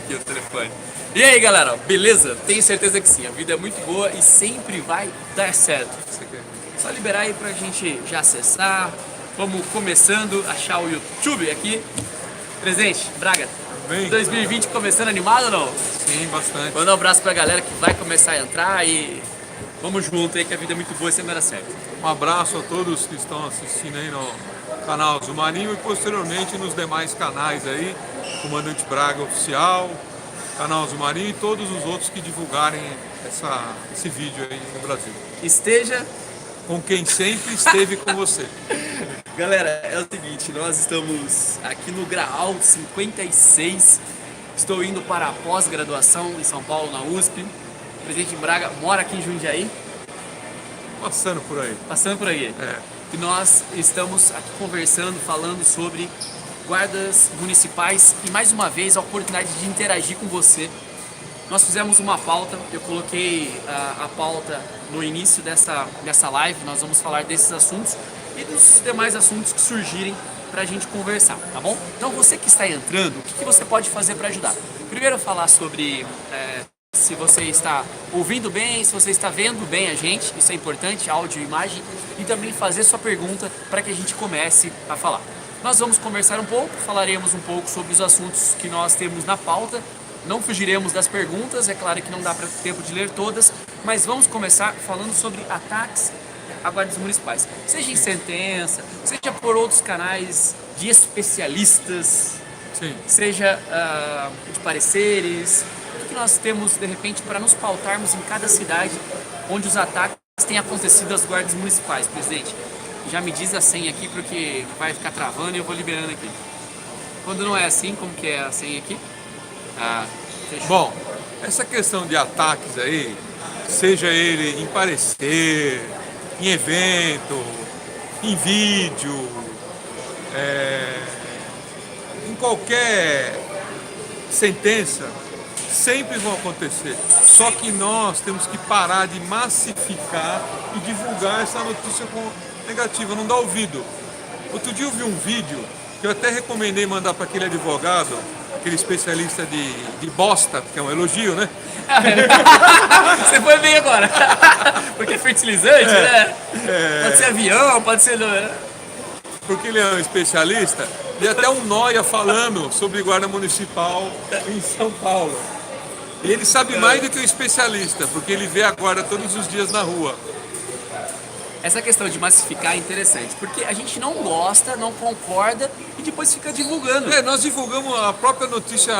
aqui o telefone. E aí, galera, beleza? Tenho certeza que sim, a vida é muito boa e sempre vai dar certo. Só liberar aí pra gente já acessar. Vamos começando a achar o YouTube aqui. Presente, Braga. Bem, 2020 começando animado ou não? sim, bastante. Manda um abraço pra galera que vai começar a entrar e vamos junto aí que a vida é muito boa e sempre vai dar certo. Um abraço a todos que estão assistindo aí no canal Zumarinho e posteriormente nos demais canais aí, Comandante Braga Oficial, canal Zumarinho e todos os outros que divulgarem esse vídeo aí no Brasil. Esteja Com quem sempre esteve com você. Galera, é o seguinte, nós estamos aqui no Graal 56, estou indo para a pós-graduação em São Paulo, na USP. O presidente Braga mora aqui em Jundiaí, Passando por aí. passando por aí. É. E nós estamos aqui conversando, falando sobre guardas municipais e mais uma vez a oportunidade de interagir com você. Nós fizemos uma pauta, eu coloquei a pauta no início dessa live, nós vamos falar desses assuntos e dos demais assuntos que surgirem pra gente conversar, tá bom? Então você que está entrando, o que você pode fazer para ajudar? Primeiro falar sobre se você está ouvindo bem, se você está vendo bem a gente, isso é importante, áudio e imagem, e também fazer sua pergunta para que a gente comece a falar. Nós vamos conversar um pouco, falaremos um pouco sobre os assuntos que nós temos na pauta. Não fugiremos das perguntas, é claro que não dá tempo de ler todas, mas vamos começar falando sobre ataques a guardas municipais. Seja em sentença, seja por outros canais de especialistas, Sim. seja de pareceres, o que nós temos de repente para nos pautarmos em cada cidade onde os ataques têm acontecido às guardas municipais, presidente. Já me diz a senha aqui porque vai ficar travando e eu vou liberando aqui. Quando não é assim, como que é a senha aqui? Fechou. Bom, essa questão de ataques aí, seja ele em parecer, em evento, em vídeo, em qualquer sentença, sempre vão acontecer. Só que nós temos que parar de massificar e divulgar essa notícia negativa, não dá ouvido. Outro dia eu vi um vídeo que eu até recomendei mandar para aquele advogado, aquele especialista de bosta, que é um elogio, né? Você foi bem agora. Porque é fertilizante, né? Pode ser avião, pode ser... Porque ele é um especialista, e até um nóia falando sobre guarda municipal em São Paulo. E ele sabe mais do que o especialista, porque ele vê a guarda todos os dias na rua. Essa questão de massificar é interessante, porque a gente não gosta, não concorda e depois fica divulgando. Nós divulgamos a própria notícia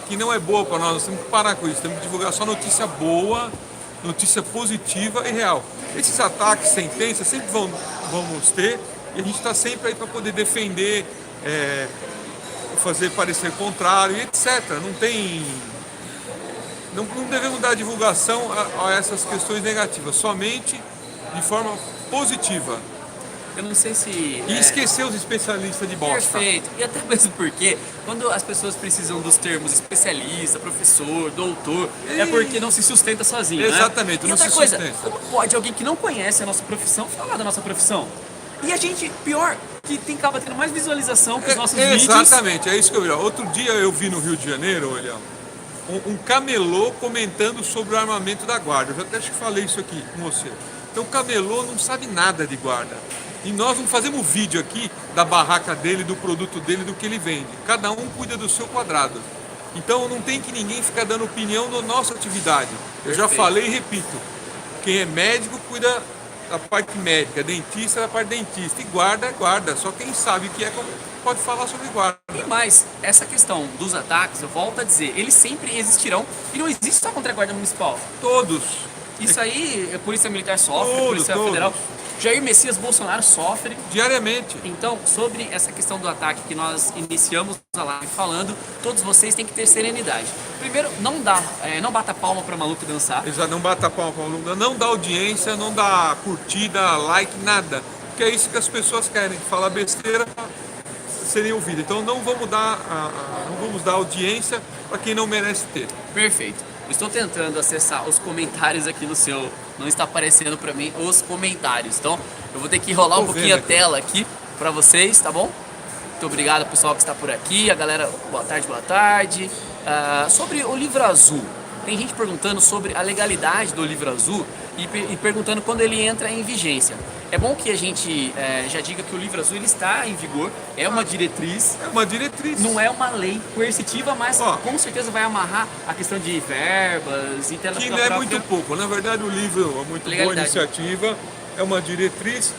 que não é boa para nós temos que parar com isso, temos que divulgar só notícia boa, notícia positiva e real. Esses ataques, sentenças, sempre vamos ter, e a gente está sempre aí para poder defender, fazer parecer contrário, e etc. Não devemos dar divulgação a essas questões negativas, somente de forma positiva. Eu não sei se... E esquecer os especialistas de bosta. Perfeito. E até mesmo porque, quando as pessoas precisam dos termos especialista, professor, doutor, é porque não se sustenta sozinho, Exatamente, né? E não outra se coisa, sustenta. como pode alguém que não conhece a nossa profissão falar da nossa profissão? E a gente, pior, que acaba tendo mais visualização que os nossos vídeos. Exatamente, é isso que eu vi. Outro dia eu vi no Rio de Janeiro, olha, um camelô comentando sobre o armamento da guarda. Eu já até acho que falei isso aqui com você. Então o camelô não sabe nada de guarda. E nós não fazemos vídeo aqui da barraca dele, do produto dele, do que ele vende. Cada um cuida do seu quadrado. Então não tem que ninguém ficar dando opinião da nossa atividade. Eu já falei e repito. Quem é médico cuida da parte médica, dentista da parte dentista. E guarda é guarda. Só quem sabe o que é pode falar sobre guarda. E mais, essa questão dos ataques, eu volto a dizer, eles sempre existirão e não existe só contra a Guarda Municipal. Todos. Isso aí, a Polícia Militar sofre, a Todos, Polícia todos. Federal. Jair Messias Bolsonaro sofre. Diariamente. Então, sobre essa questão do ataque que nós iniciamos a live falando, todos vocês têm que ter serenidade. Primeiro, não bata palma para maluco dançar. Exato, não bata palma para aluno, não dá audiência, não dá curtida, like, nada. Porque é isso que as pessoas querem, falar besteira para serem ouvidas. Então não vamos dar audiência para quem não merece ter. Perfeito. Estou tentando acessar os comentários aqui no seu... Não está aparecendo para mim os comentários. Então, eu vou ter que rolar um pouquinho a tela aqui para vocês, tá bom? Muito obrigado, pessoal que está por aqui. A galera, boa tarde, boa tarde. Sobre o livro azul, tem gente perguntando sobre a legalidade do livro azul e perguntando quando ele entra em vigência. É bom que a gente já diga que o livro azul ele está em vigor, é uma diretriz. É uma diretriz. Não é uma lei coercitiva, mas com certeza vai amarrar a questão de verbas, que não é muito pouco. Na verdade, o livro é muito boa iniciativa, é uma diretriz.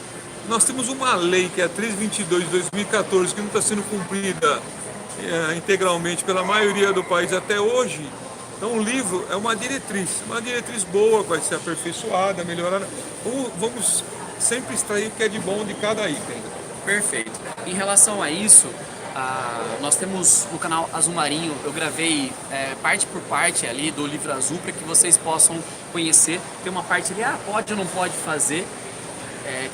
Nós temos uma lei que é a 322 de 2014, que não está sendo cumprida integralmente pela maioria do país até hoje. Então o livro é uma diretriz boa, vai ser aperfeiçoada, melhorada. Vamos sempre extrair o que é de bom de cada item. Perfeito. Em relação a isso, nós temos no canal Azul Marinho, eu gravei parte por parte ali do livro azul para que vocês possam conhecer. Tem uma parte ali, pode ou não pode fazer,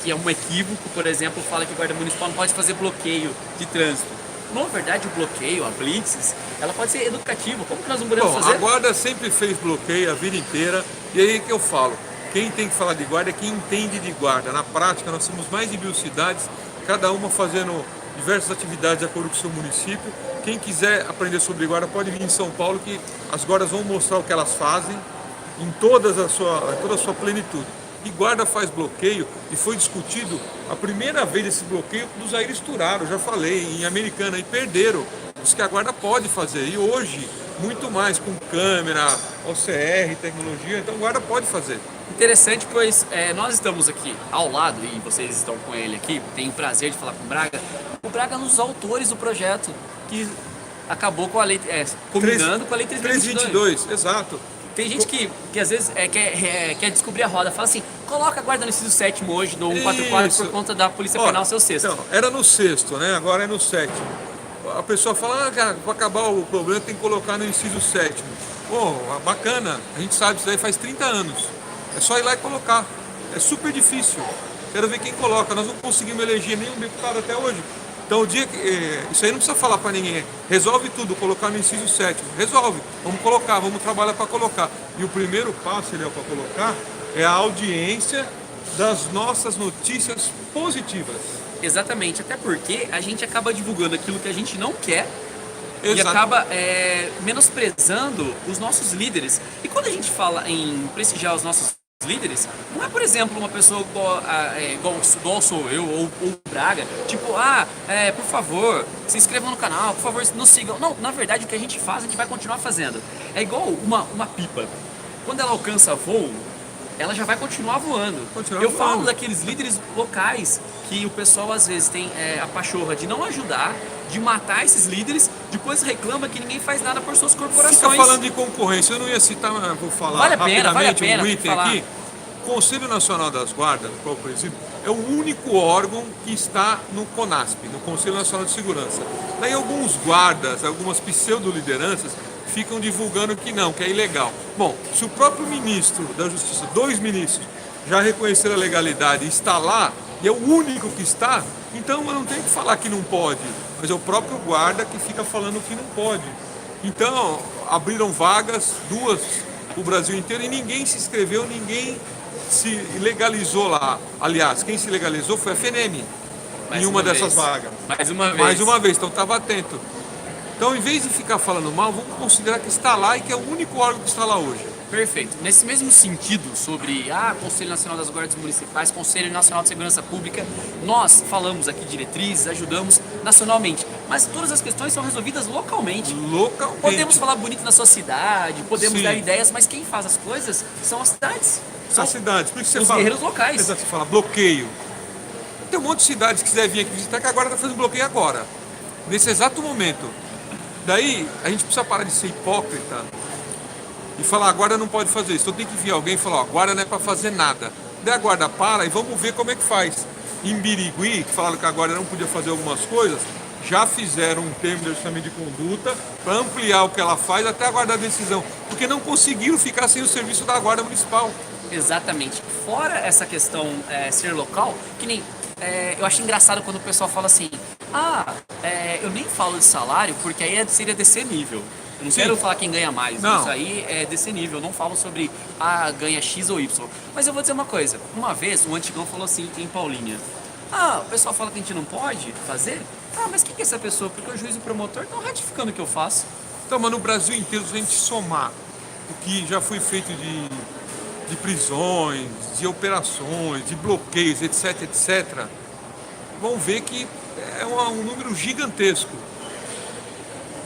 que é um equívoco, por exemplo, fala que o guarda municipal não pode fazer bloqueio de trânsito. Na verdade, o bloqueio, a blitz, ela pode ser educativa. Como que nós não podemos fazer? A guarda sempre fez bloqueio a vida inteira. E aí que eu falo, quem tem que falar de guarda é quem entende de guarda. Na prática, nós temos mais de 1000 cidades, cada uma fazendo diversas atividades de acordo com o seu município. Quem quiser aprender sobre guarda pode vir em São Paulo, que as guardas vão mostrar o que elas fazem em toda a sua plenitude. E guarda faz bloqueio, e foi discutido a primeira vez esse bloqueio dos Aires Turaro, já falei, em Americana, e perderam. Diz que a guarda pode fazer, e hoje, muito mais, com câmera, OCR, tecnologia, então a guarda pode fazer. Interessante, pois nós estamos aqui ao lado, e vocês estão com ele aqui, tenho o prazer de falar com o Braga. O Braga é um dos autores do projeto, que acabou com a lei, combinando com a lei 322. Exato. Tem gente que às vezes quer descobrir a roda, fala assim, coloca a guarda no inciso 7º hoje, no 144, por conta da Polícia Penal, seu sexto. Então, era no sexto, né? Agora é no 7º. A pessoa fala, cara, para acabar o problema tem que colocar no inciso 7º. Pô, bacana, a gente sabe, isso daí faz 30 anos. É só ir lá e colocar. É super difícil. Quero ver quem coloca. Nós não conseguimos eleger nenhum deputado até hoje. Então o dia que. Isso aí não precisa falar para ninguém. Resolve tudo, colocar no inciso 7º. Resolve. Vamos colocar, vamos trabalhar para colocar. E o primeiro passo, Eliel, para colocar é a audiência das nossas notícias positivas. Exatamente, até porque a gente acaba divulgando aquilo que a gente não quer. Exato. E acaba menosprezando os nossos líderes. E quando a gente fala em prestigiar os nossos líderes, não é, por exemplo, uma pessoa igual sou eu ou o Braga, tipo, por favor, se inscrevam no canal, por favor, nos sigam. Não, na verdade, o que a gente faz, a gente vai continuar fazendo. É igual uma pipa. Quando ela alcança voo, ela já vai continuar voando. Eu falo daqueles líderes locais que o pessoal às vezes tem a pachorra de não ajudar, de matar esses líderes, depois reclama que ninguém faz nada por suas corporações. Fica falando de concorrência, eu não ia citar, mas vou falar rapidamente um item aqui. O Conselho Nacional das Guardas, qual eu presido, é o único órgão que está no CONASP, no Conselho Nacional de Segurança. Daí alguns guardas, algumas pseudo-lideranças, ficam divulgando que não, que é ilegal. Bom, se o próprio ministro da Justiça, 2 ministros, já reconheceram a legalidade e está lá, e é o único que está, então eu não tenho que falar que não pode, mas é o próprio guarda que fica falando que não pode. Então, abriram vagas, 2 o Brasil inteiro, e ninguém se inscreveu, ninguém se legalizou lá. Aliás, quem se legalizou foi a FENEM, em uma dessas vagas. Mais uma vez, então estava atento. Então, em vez de ficar falando mal, vamos considerar que está lá e que é o único órgão que está lá hoje. Perfeito. Nesse mesmo sentido, sobre Conselho Nacional das Guardas Municipais, Conselho Nacional de Segurança Pública, nós falamos aqui diretrizes, ajudamos nacionalmente, mas todas as questões são resolvidas localmente. Podemos falar bonito na sua cidade, podemos dar ideias, mas quem faz as coisas são as cidades. São as cidades. Por isso você os fala, guerreiros locais. Exato, você fala bloqueio. Tem um monte de cidades que quiser vir aqui visitar que agora está fazendo bloqueio agora, nesse exato momento. Daí, a gente precisa parar de ser hipócrita e falar, a guarda não pode fazer isso. Então tem que vir alguém e falar, a guarda não é para fazer nada. Daí a guarda para e vamos ver como é que faz. Em Birigui, que falaram que a guarda não podia fazer algumas coisas, já fizeram um termo de ajustamento de conduta para ampliar o que ela faz até aguardar a decisão. Porque não conseguiram ficar sem o serviço da guarda municipal. Exatamente. Fora essa questão ser local, que nem... eu acho engraçado quando o pessoal fala assim, eu nem falo de salário porque aí seria descer nível. Eu não quero falar quem ganha mais, isso aí é desse nível, eu não falo sobre ganha X ou Y. Mas eu vou dizer uma coisa, uma vez um antigão falou assim em Paulinha, o pessoal fala que a gente não pode fazer, mas quem que é essa pessoa? Porque o juiz e o promotor estão ratificando o que eu faço. Então, mas no Brasil inteiro, se a gente somar o que já foi feito de prisões, de operações, de bloqueios, etc, etc, vão ver que é um número gigantesco.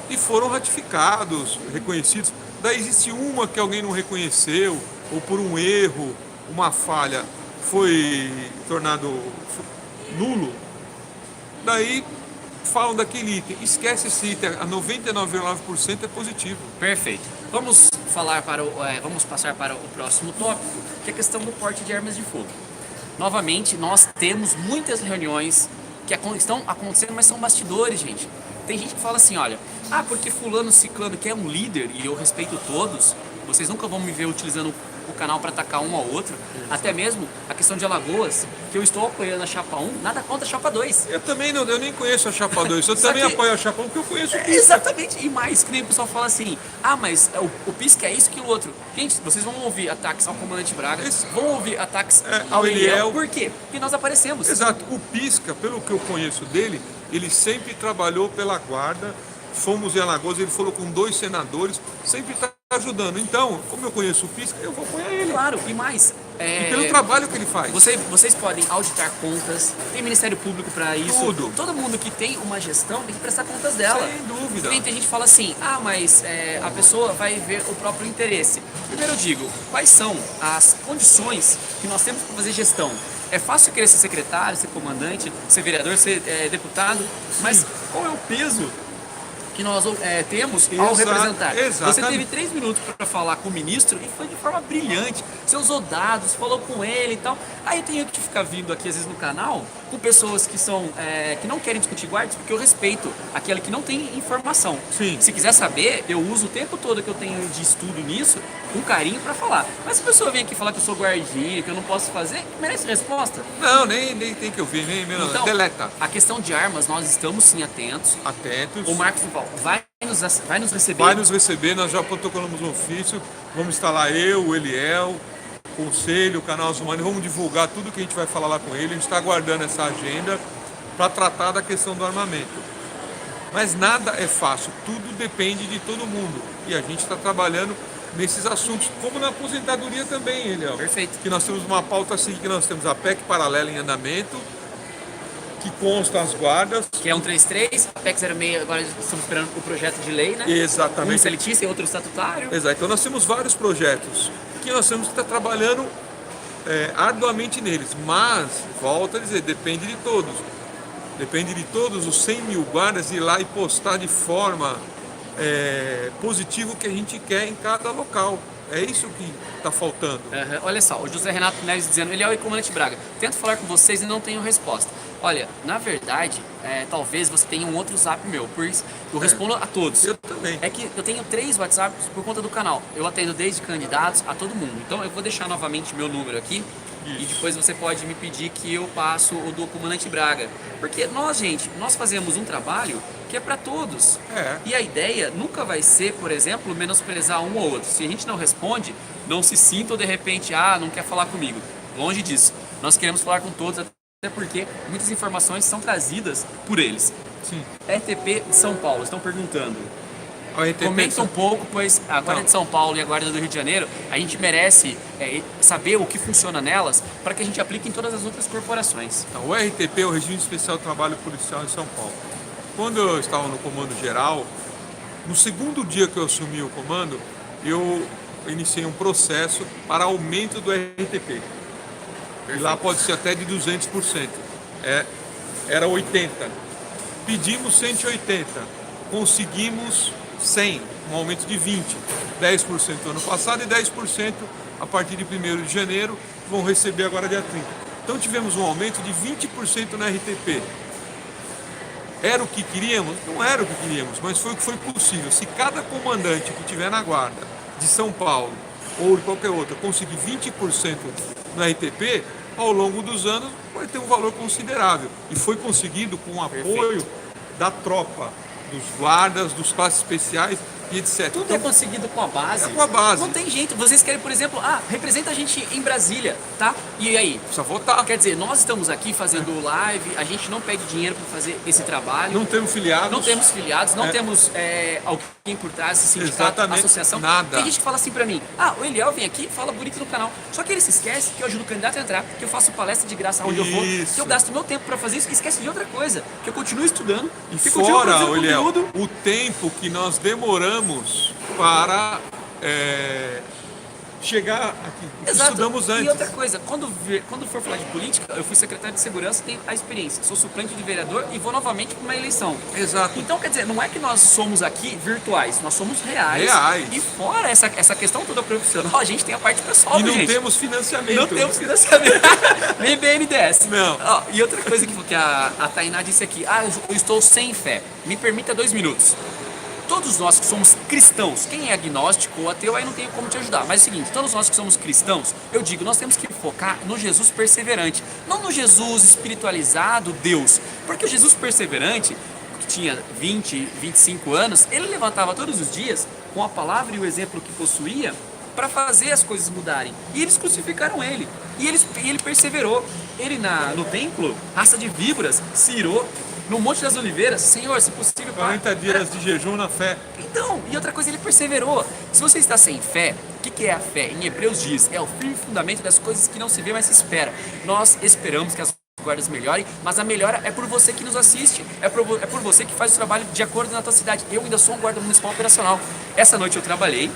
E foram ratificados, reconhecidos. Daí existe uma que alguém não reconheceu, ou por um erro, uma falha, foi tornado nulo. Daí falam daquele item. Esquece esse item, a 99,9% é positivo. Perfeito. Vamos passar para o próximo tópico, que é a questão do porte de armas de fogo. Novamente, nós temos muitas reuniões que estão acontecendo, mas são bastidores, gente. Tem gente que fala assim, olha, porque fulano, ciclano, que é um líder, e eu respeito todos, vocês nunca vão me ver utilizando o canal para atacar um ao outro. Até mesmo a questão de Alagoas, que eu estou apoiando a Chapa 1, nada contra a Chapa 2. Eu também não, eu nem conheço a Chapa 2, eu também apoio a Chapa 1 porque eu conheço o PISC. Exatamente, e mais, que nem o pessoal fala assim, mas o PISC é isso que o outro. Gente, vocês vão ouvir ataques ao comandante Braga, vão ouvir ataques ao Eliel. Por quê? Porque nós aparecemos. Exato, o Pisca, pelo que eu conheço dele, ele sempre trabalhou pela guarda, fomos em Alagoas, ele falou com 2 senadores, sempre está ajudando. Então, como eu conheço o Pisca, eu vou apoiar ele. Claro, e mais... E pelo trabalho que ele faz. Vocês podem auditar contas, tem Ministério Público para isso. Tudo. Todo mundo que tem uma gestão tem que prestar contas dela. Sem dúvida. Tem gente que fala assim, mas a pessoa vai ver o próprio interesse. Primeiro eu digo, quais são as condições que nós temos para fazer gestão? É fácil querer ser secretário, ser comandante, ser vereador, ser deputado, mas qual é o peso que nós temos ao representar? Você teve 3 minutos para falar com o ministro e foi de forma brilhante. Você usou dados, falou com ele e tal. Aí eu tenho que ficar vindo aqui às vezes no canal com pessoas que que não querem discutir guardas, porque eu respeito aquele que não tem informação. Sim. Se quiser saber, eu uso o tempo todo que eu tenho de estudo nisso com carinho para falar. Mas se a pessoa vem aqui falar que eu sou guardinha, que eu não posso fazer, merece resposta? Não, nem tem que ouvir, nem então, deleta. A questão de armas, nós estamos sim atentos. O Marcos Duval vai nos receber. Vai nos receber, nós já protocolamos um ofício, vamos estar lá eu, o Eliel, o Conselho, o Canal Azumani, vamos divulgar tudo que a gente vai falar lá com ele, a gente está aguardando essa agenda para tratar da questão do armamento. Mas nada é fácil, tudo depende de todo mundo e a gente está trabalhando nesses assuntos, como na aposentadoria também, Eliel. Perfeito. Que nós temos uma pauta assim, que nós temos a PEC paralela em andamento, que consta as guardas. Que é 133, a PEC 06, agora estamos esperando o projeto de lei, né? Exatamente. Um seletista e outro estatutário. Exato, então nós temos vários projetos que nós temos que estar trabalhando arduamente neles, mas, volto a dizer, depende de todos. Depende de todos os 100 mil guardas ir lá e postar de forma positiva o que a gente quer em cada local. É isso que está faltando. Olha só, o José Renato Neves dizendo, ele é o comandante Braga. Tento falar com vocês e não tenho resposta. Olha, na verdade, talvez você tenha um outro zap meu, por isso eu respondo a todos. Eu também. É que eu tenho 3 WhatsApps por conta do canal. Eu atendo desde candidatos a todo mundo. Então eu vou deixar novamente meu número aqui. Isso. E depois você pode me pedir que eu passo o do comandante Braga. Porque nós fazemos um trabalho que é para todos. E a ideia nunca vai ser, por exemplo, menosprezar um ou outro. Se a gente não responde, não se sinta ou de repente, não quer falar comigo. Longe disso. Nós queremos falar com todos, até porque muitas informações são trazidas por eles. Sim. RTP de São Paulo, estão perguntando. Comenta um pouco, pois a Guarda de São Paulo e a Guarda do Rio de Janeiro, a gente merece saber o que funciona nelas para que a gente aplique em todas as outras corporações. Então, o RTP é o Regime Especial de Trabalho Policial em São Paulo. Quando eu estava no comando geral, no segundo dia que eu assumi o comando, eu iniciei um processo para aumento do RTP. E lá pode ser até de 200%. Era 80%. Pedimos 180%. Conseguimos 100%, um aumento de 20%. 10% no ano passado e 10% a partir de 1º de janeiro, vão receber agora dia 30. Então tivemos um aumento de 20% na RTP. Era o que queríamos? Não era o que queríamos, mas foi o que foi possível. Se cada comandante que tiver na guarda de São Paulo ou de qualquer outra conseguir 20% no RTP, ao longo dos anos vai ter um valor considerável. E foi conseguido com o apoio da tropa, dos guardas, dos classes especiais e etc. Tudo então, é conseguido com a base. É com a base. Não tem jeito. Vocês querem, por exemplo, representa a gente em Brasília, tá? E aí? Precisa votar. Quer dizer, nós estamos aqui fazendo live, a gente não pede dinheiro para fazer esse trabalho. Não temos filiados. Não temos filiados, não temos alguém por trás, sindicato, Exatamente, associação. nada. Tem gente que fala assim pra mim, o Eliel vem aqui e fala bonito no canal. Só que ele se esquece que eu ajudo o candidato a entrar, que eu faço palestra de graça onde eu for, Isso. que eu gasto meu tempo pra fazer isso, e esquece de outra coisa, que eu continuo estudando, E que eu continuo fora, produzindo Eliel, conteúdo. o tempo que nós demoramos para chegar aqui. Exato. Estudamos E antes. outra coisa, quando for falar de política, eu fui secretário de segurança, tenho a experiência, sou suplente de vereador e vou novamente para uma eleição. Exato. Então, quer dizer, não é que nós somos aqui virtuais, nós somos reais. Reais. E fora essa questão toda profissional, a gente tem a parte pessoal, E não gente. temos financiamento. Não temos financiamento. Nem BNDES. Não. Ó, e outra coisa que a Tainá disse aqui, eu estou sem fé. Me permita 2 minutos. Todos nós que somos cristãos, quem é agnóstico ou ateu, aí não tenho como te ajudar. Mas é o seguinte, todos nós que somos cristãos, eu digo, nós temos que focar no Jesus perseverante, não no Jesus espiritualizado, Deus. Porque o Jesus perseverante, que tinha 20, 25 anos, ele levantava todos os dias com a palavra e o exemplo que possuía para fazer as coisas mudarem. E eles crucificaram ele. E ele perseverou. Ele no templo, raça de víboras, se irou. No Monte das Oliveiras, Senhor, se possível... 40 dias de jejum na fé. Então, e outra coisa, ele perseverou. Se você está sem fé, o que é a fé? Em Hebreus diz, é o firme fundamento das coisas que não se vê, mas se espera. Nós esperamos que as guardas melhorem, mas a melhora é por você que nos assiste, é por você que faz o trabalho de acordo na tua cidade. Eu ainda sou um guarda municipal operacional. Essa noite eu trabalhei,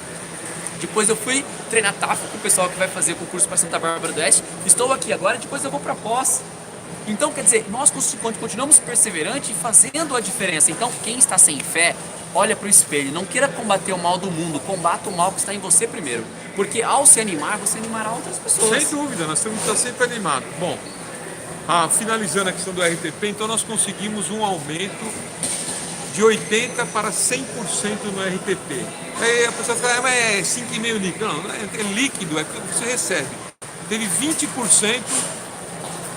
depois eu fui treinar TAF com o pessoal que vai fazer concurso para Santa Bárbara do Oeste. Estou aqui agora, depois eu vou para Pós. Então, quer dizer, nós continuamos perseverantes e fazendo a diferença. Então, quem está sem fé, olha para o espelho. Não queira combater o mal do mundo, combata o mal que está em você primeiro. Porque ao se animar, você animará outras pessoas. Sem dúvida, nós temos que estar sempre animados. Bom, finalizando a questão do RTP, então nós conseguimos um aumento de 80% para 100% no RTP. Aí a pessoa fala, mas é 5,5 líquido. Não, é líquido, é que você recebe. Teve 20%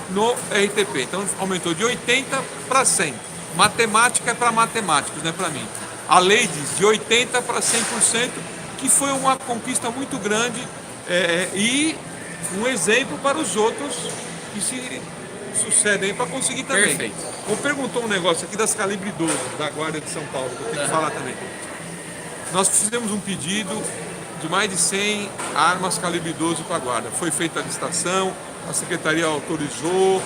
no RTP, então aumentou de 80 para 100. Matemática é para matemáticos, não é para mim. A lei diz de 80 para 100%, que foi uma conquista muito grande e um exemplo para os outros que se sucedem para conseguir também. Perfeito. Eu perguntou um negócio aqui das Calibre 12, da Guarda de São Paulo, que eu tenho que falar também. Nós fizemos um pedido de mais de 100 armas Calibre 12 para a Guarda. Foi feita a licitação, a Secretaria autorizou,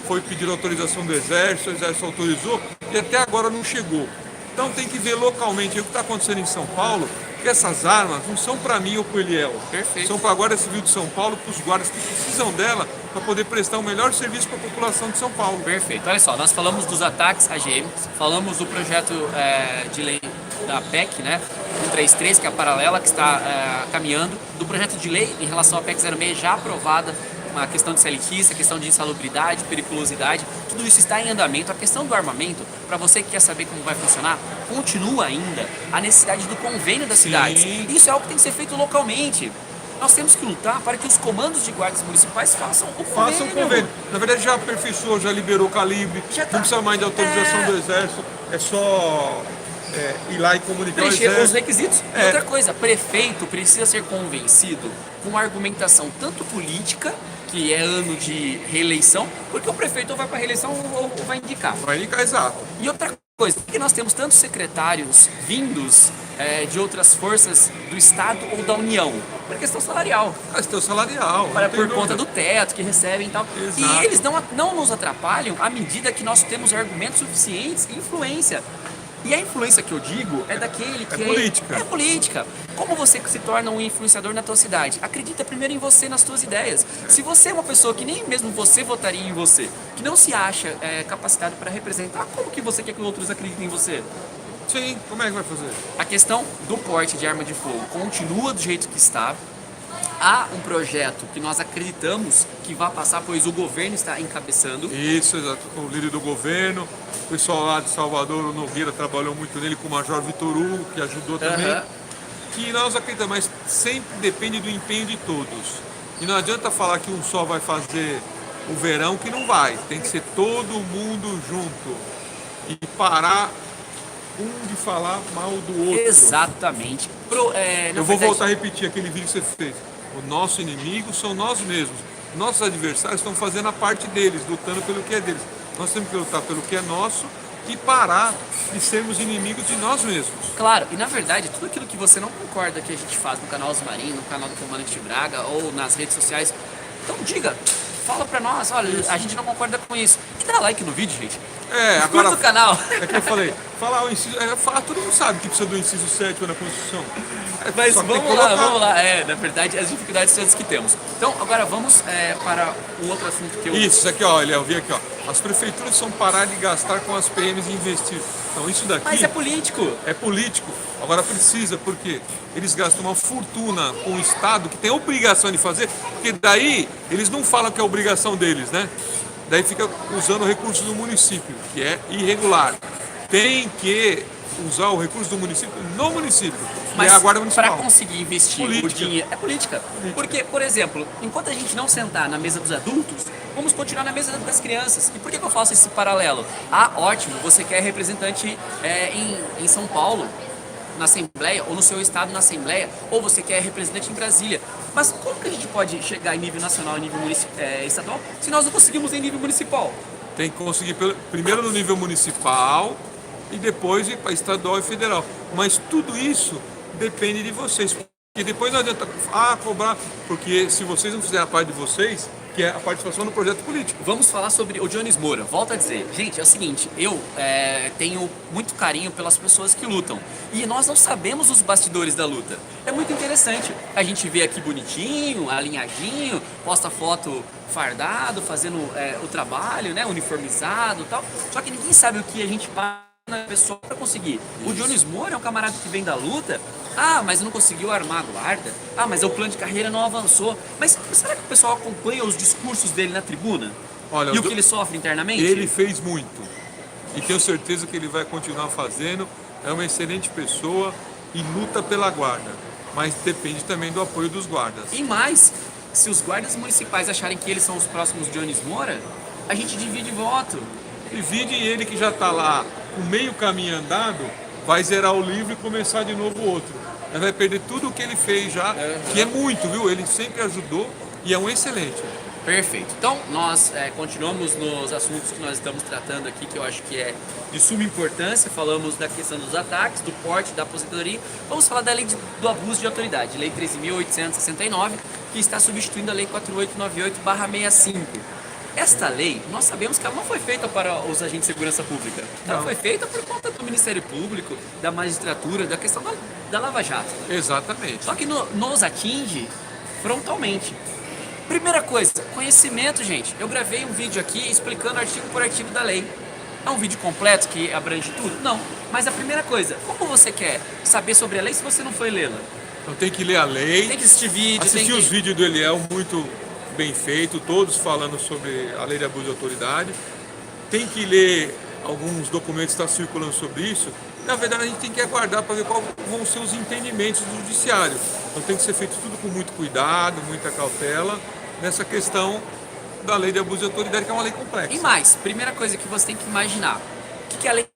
foi pedir autorização do Exército, o Exército autorizou e até agora não chegou. Então tem que ver localmente o que está acontecendo em São Paulo, que essas armas não são para mim ou para o Eliel. Perfeito. São para a Guarda Civil de São Paulo, para os guardas que precisam dela para poder prestar o melhor serviço para a população de São Paulo. Perfeito. Olha só, nós falamos dos ataques à GM, falamos do projeto de lei da PEC, né, 133, que é a paralela, que está caminhando, do projeto de lei em relação à PEC 06 já aprovada, uma questão de CLT, a questão de insalubridade, periculosidade, tudo isso está em andamento. A questão do armamento, para você que quer saber como vai funcionar, continua ainda a necessidade do convênio das cidades. Isso é algo que tem que ser feito localmente. Nós temos que lutar para que os comandos de guardas municipais façam o convênio. Façam o convênio. Na verdade já aperfeiçoou, já liberou o calibre, Já tá. não precisa mais de autorização do Exército, é só ir lá e comunicar ao Preencher Exército. os requisitos. E outra coisa, prefeito precisa ser convencido com argumentação tanto política, que é ano de reeleição, porque o prefeito ou vai para reeleição ou vai indicar. Vai indicar, exato. E outra coisa, porque nós temos tantos secretários vindos de outras forças do Estado ou da União, por questão salarial. Questão salarial. Por conta do teto que recebem e tal. Exato. E eles não nos atrapalham à medida que nós temos argumentos suficientes e influência. E a influência que eu digo é daquele que política. É política. Como você se torna um influenciador na tua cidade? Acredita primeiro em você, nas tuas ideias. Se você é uma pessoa que nem mesmo você votaria em você, que não se acha capacitado para representar, como que você quer que outros acreditem em você? Sim, como é que vai fazer? A questão do porte de arma de fogo continua do jeito que está. Há um projeto que nós acreditamos que vai passar, pois o governo está encabeçando. Isso, exato. O líder do governo, o pessoal lá de Salvador, o Nogueira, trabalhou muito nele com o Major Vitor Hugo, que ajudou também. Que nós acreditamos, mas sempre depende do empenho de todos. E não adianta falar que um só vai fazer o verão, que não vai. Tem que ser todo mundo junto. E parar um de falar mal do outro. Exatamente. Eu vou voltar a repetir aquele vídeo que você fez. O nosso inimigo são nós mesmos. Nossos adversários estão fazendo a parte deles, lutando pelo que é deles. Nós temos que lutar pelo que é nosso e parar de sermos inimigos de nós mesmos. Claro, e na verdade, tudo aquilo que você não concorda que a gente faz no canal Osmarim, no canal do Comandante Braga ou nas redes sociais, então diga, fala pra nós, olha, a gente não concorda com isso. E dá like no vídeo, gente. Curta Agora o canal. é que eu falei, falar o inciso, todo mundo sabe que precisa do inciso 7 na Constituição. Mas Só que tem que vamos lá, colocar. vamos lá. Na verdade, as dificuldades todas que temos. Então, agora vamos para um outro assunto que eu... Isso aqui, ó, Léo, vi aqui, ó. As prefeituras são parar de gastar com as PMs e investir. Então isso daqui Mas é político. é político. Agora precisa, porque eles gastam uma fortuna com o Estado, que tem a obrigação de fazer, porque daí eles não falam que é obrigação deles, né? Daí fica usando o recurso do município, que é irregular. Tem que usar o recurso do município no município, que é a Guarda Mas para Municipal. conseguir investir Política. o dinheiro... É política. Porque, por exemplo, enquanto a gente não sentar na mesa dos adultos, vamos continuar na mesa das crianças. E por que eu faço esse paralelo? Ah, ótimo, você quer representante em São Paulo, na Assembleia, ou no seu estado na Assembleia, ou você quer representante em Brasília. Mas como que a gente pode chegar em nível nacional, em nível estadual, se nós não conseguimos em nível municipal? Tem que conseguir primeiro no nível municipal e depois ir para estadual e federal. Mas tudo isso depende de vocês. Porque depois não adianta cobrar, porque se vocês não fizerem a parte de vocês, que é a participação no projeto político. Vamos falar sobre o Jones Moura. Volto a dizer, gente, é o seguinte, eu tenho muito carinho pelas pessoas que lutam. E nós não sabemos os bastidores da luta. É muito interessante. A gente vê aqui bonitinho, alinhadinho, posta foto fardado, fazendo o trabalho, né, uniformizado e tal. Só que ninguém sabe o que a gente passa na pessoa para conseguir. O Jones Moura é um camarada que vem da luta. Ah, mas não conseguiu armar a guarda. Ah, mas o plano de carreira não avançou. Mas será que o pessoal acompanha os discursos dele na tribuna? Olha, E o que ele sofre internamente? Ele fez muito. E tenho certeza que ele vai continuar fazendo. É uma excelente pessoa e luta pela guarda. Mas depende também do apoio dos guardas. E mais, se os guardas municipais acharem que eles são os próximos Jones Moura, a gente divide voto. Divide ele que já está lá com meio caminho andado, vai zerar o livro e começar de novo outro. Ele vai perder tudo o que ele fez já, que é muito, viu? Ele sempre ajudou e é um excelente. Perfeito. Então, nós continuamos nos assuntos que nós estamos tratando aqui, que eu acho que é de suma importância. Falamos da questão dos ataques, do porte, da aposentadoria. Vamos falar da lei do abuso de autoridade, lei 13.869, que está substituindo a lei 4898/65. Esta lei, nós sabemos que ela não foi feita para os agentes de segurança pública. Ela foi feita por conta do Ministério Público, da magistratura, da questão da Lava Jato. Exatamente. Só que nos atinge frontalmente. Primeira coisa, conhecimento, gente. Eu gravei um vídeo aqui explicando artigo por artigo da lei. É um vídeo completo que abrange tudo? Não. Mas a primeira coisa, como você quer saber sobre a lei se você não foi lê-la? Então tem que ler a lei, Tem que assistir vídeo, assistir os vídeos do Eliel, muito bem feito, todos falando sobre a lei de abuso de autoridade. Tem que ler alguns documentos que estão circulando sobre isso. Na verdade, a gente tem que aguardar para ver quais vão ser os entendimentos do judiciário. Então tem que ser feito tudo com muito cuidado, muita cautela, nessa questão da lei de abuso de autoridade, que é uma lei complexa. E mais, primeira coisa que você tem que imaginar, o que a lei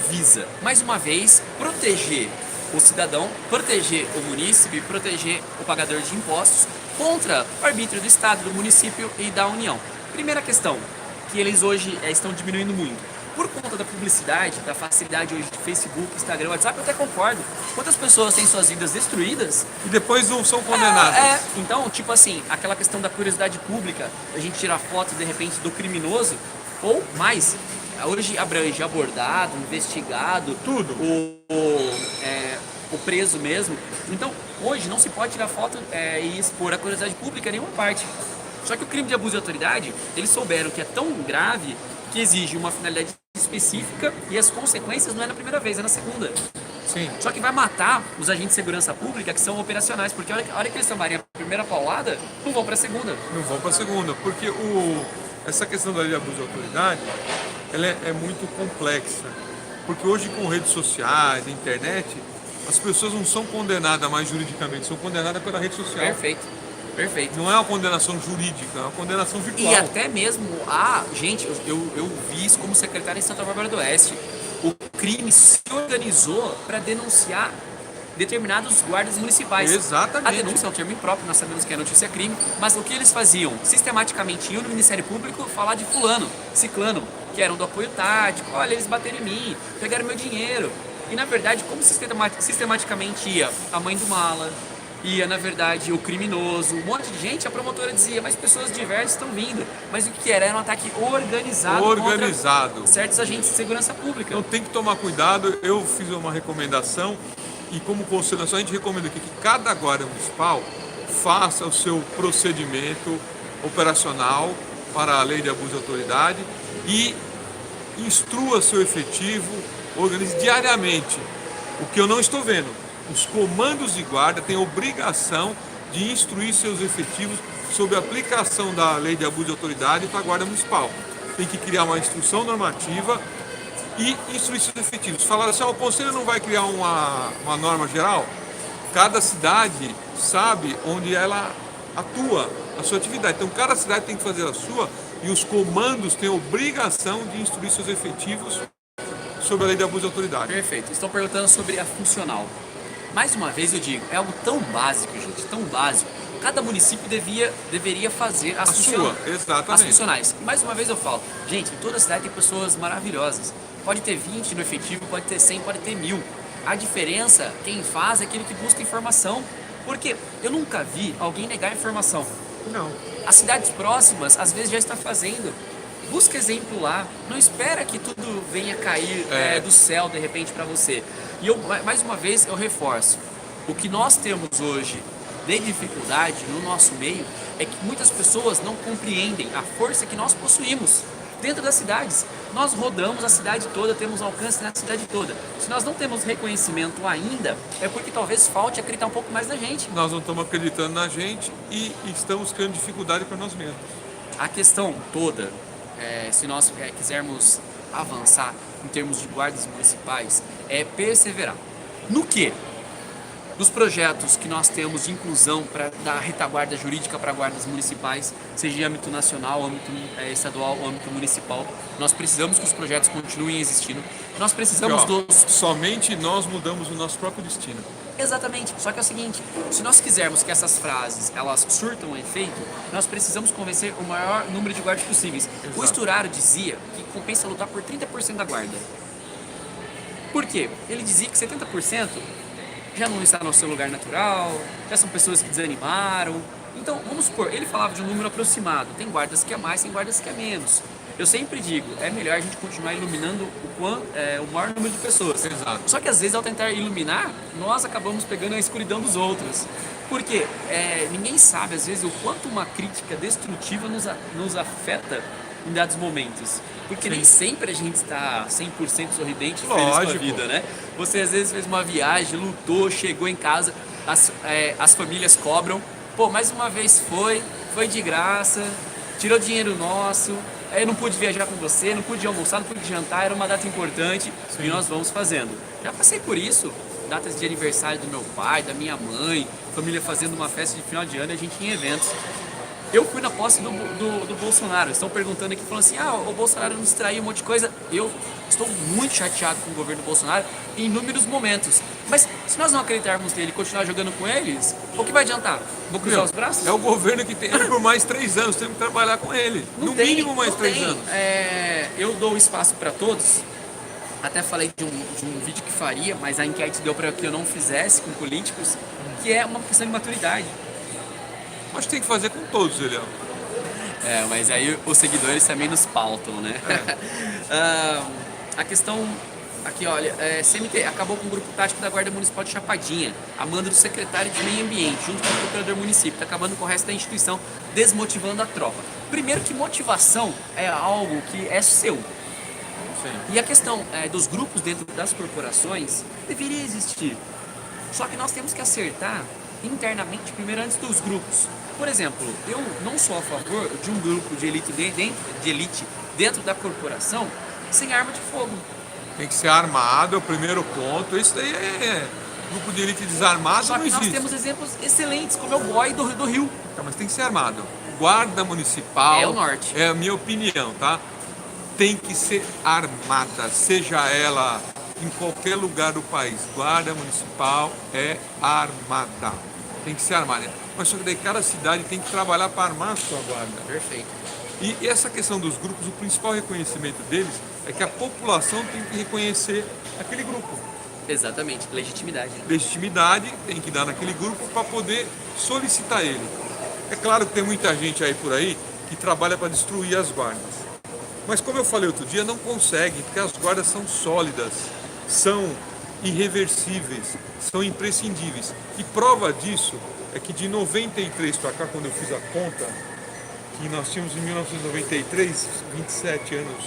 visa? Mais uma vez, proteger o cidadão, proteger o munícipe, proteger o pagador de impostos contra o arbítrio do Estado, do município e da União. Primeira questão, que eles hoje estão diminuindo muito. Por conta da publicidade, da facilidade hoje de Facebook, Instagram, WhatsApp, eu até concordo. Quantas pessoas têm suas vidas destruídas? E depois não são condenadas. Então, tipo assim, aquela questão da curiosidade pública, a gente tirar foto de repente do criminoso, ou mais, hoje abrange abordado, investigado, Tudo. O preso mesmo. Então, hoje não se pode tirar foto e expor a curiosidade pública em nenhuma parte. Só que o crime de abuso de autoridade, eles souberam que é tão grave que exige uma finalidade específica e as consequências não é na primeira vez, é na segunda. Sim. Só que vai matar os agentes de segurança pública que são operacionais, porque a hora que eles tomarem a primeira paulada, não vão para a segunda. Não vão para a segunda, porque essa questão da lei de abuso de autoridade, ela é muito complexa. Porque hoje com redes sociais, internet, as pessoas não são condenadas mais juridicamente, são condenadas pela rede social. Perfeito. Perfeito. Não é uma condenação jurídica, é uma condenação virtual. E até mesmo, gente, eu vi isso como secretário em Santa Bárbara do Oeste. O crime se organizou para denunciar determinados guardas municipais. Exatamente. A denúncia é um termo impróprio, nós sabemos que a notícia é crime, mas o que eles faziam? Sistematicamente iam no Ministério Público falar de fulano, ciclano, que eram do apoio tático, olha, eles bateram em mim, pegaram meu dinheiro. E na verdade, como sistematicamente ia a mãe do mala, ia na verdade o criminoso, um monte de gente, a promotora dizia, mas pessoas diversas estão vindo. Mas o que era? Era um ataque organizado contra certos agentes de segurança pública. Então tem que tomar cuidado. Eu fiz uma recomendação e como Conselho Nacional a gente recomenda aqui que cada guarda municipal faça o seu procedimento operacional para a lei de abuso de autoridade e instrua seu efetivo, organize diariamente. O que eu não estou vendo, os comandos de guarda têm obrigação de instruir seus efetivos sobre a aplicação da lei de abuso de autoridade para a guarda municipal. Tem que criar uma instrução normativa e instruir seus efetivos. Falaram assim, o conselho não vai criar uma norma geral? Cada cidade sabe onde ela atua, a sua atividade. Então cada cidade tem que fazer a sua e os comandos têm obrigação de instruir seus efetivos sobre a lei de abuso de autoridade. Perfeito. Estão perguntando sobre a funcional. Mais uma vez eu digo, é algo tão básico, gente, tão básico. Cada município deveria fazer as funcionais. E mais uma vez eu falo, gente, em toda cidade tem pessoas maravilhosas. Pode ter 20 no efetivo, pode ter 100, pode ter 1000. A diferença, quem faz é aquele que busca informação. Porque eu nunca vi alguém negar informação. Não. As cidades próximas, às vezes, já está fazendo. Busca exemplo lá. Não espera que tudo venha cair do céu, de repente, para você. E eu, mais uma vez, eu reforço. O que nós temos hoje de dificuldade no nosso meio é que muitas pessoas não compreendem a força que nós possuímos dentro das cidades. Nós rodamos a cidade toda, temos alcance na cidade toda. Se nós não temos reconhecimento ainda, é porque talvez falte acreditar um pouco mais na gente. Nós não estamos acreditando na gente e estamos criando dificuldade para nós mesmos. A questão toda, se nós quisermos avançar em termos de guardas municipais, é perseverar. No quê? Dos projetos que nós temos de inclusão da retaguarda jurídica para guardas municipais, seja em âmbito nacional, âmbito estadual ou âmbito municipal, nós precisamos que os projetos continuem existindo. Nós precisamos Somente nós mudamos o nosso próprio destino. Exatamente. Só que é o seguinte, se nós quisermos que essas frases elas surtam efeito, nós precisamos convencer o maior número de guardas possíveis. Exato. O Sturaro dizia que compensa lutar por 30% da guarda. Por quê? Ele dizia que 70% já não está no seu lugar natural, já são pessoas que desanimaram. Então, vamos supor, ele falava de um número aproximado. Tem guardas que é mais, tem guardas que é menos. Eu sempre digo, é melhor a gente continuar iluminando o maior número de pessoas. Exato. Só que às vezes, ao tentar iluminar, nós acabamos pegando a escuridão dos outros. Porque ninguém sabe, às vezes, o quanto uma crítica destrutiva nos afeta em dados momentos. Porque nem sempre a gente está 100% sorridente e feliz com a vida, né? Você às vezes fez uma viagem, lutou, chegou em casa, as famílias cobram. Pô, mais uma vez foi de graça, tirou dinheiro nosso, eu não pude viajar com você, não pude almoçar, não pude jantar, era uma data importante. Sim. E nós vamos fazendo. Já passei por isso, datas de aniversário do meu pai, da minha mãe, família fazendo uma festa de final de ano e a gente em eventos. Eu fui na posse do Bolsonaro. Estão perguntando aqui, falando assim, o Bolsonaro nos traiu um monte de coisa. Eu estou muito chateado com o governo do Bolsonaro em inúmeros momentos. Mas se nós não acreditarmos nele e continuar jogando com eles, o que vai adiantar? Vou cruzar os braços? É o governo que tem ele por mais 3 anos, temos que trabalhar com ele. No mínimo mais 3 anos. Eu dou espaço para todos. Até falei de um vídeo que faria, mas a enquete deu para que eu não fizesse com políticos, que é uma questão de maturidade. Mas tem que fazer com todos, Eliel. Mas aí os seguidores também nos pautam, né? A questão aqui, olha, CMT acabou com o grupo tático da Guarda Municipal de Chapadinha, a mando do secretário de Meio Ambiente, junto com o procurador município, está acabando com o resto da instituição, desmotivando a tropa. Primeiro que motivação é algo que é seu. Sim. E a questão dos grupos dentro das corporações deveria existir. Só que nós temos que acertar internamente primeiro antes dos grupos. Por exemplo, eu não sou a favor de um grupo de elite dentro da corporação sem arma de fogo. Tem que ser armado, é o primeiro ponto. Isso daí grupo de elite desarmado. Só que nós temos exemplos excelentes, como é o BOI do Rio. Tá, mas tem que ser armado. Guarda municipal. É o norte. É a minha opinião, tá? Tem que ser armada, seja ela em qualquer lugar do país. Guarda municipal é armada. Tem que ser armada. Mas só que daí cada cidade tem que trabalhar para armar a sua guarda. Perfeito. E essa questão dos grupos, o principal reconhecimento deles é que a população tem que reconhecer aquele grupo. Exatamente, legitimidade. Legitimidade tem que dar naquele grupo para poder solicitar ele. É claro que tem muita gente aí por aí que trabalha para destruir as guardas. Mas como eu falei outro dia, não consegue, porque as guardas são sólidas, são irreversíveis, são imprescindíveis. E prova disso é que de 93 para cá, quando eu fiz a conta, que nós tínhamos em 1993, 27 anos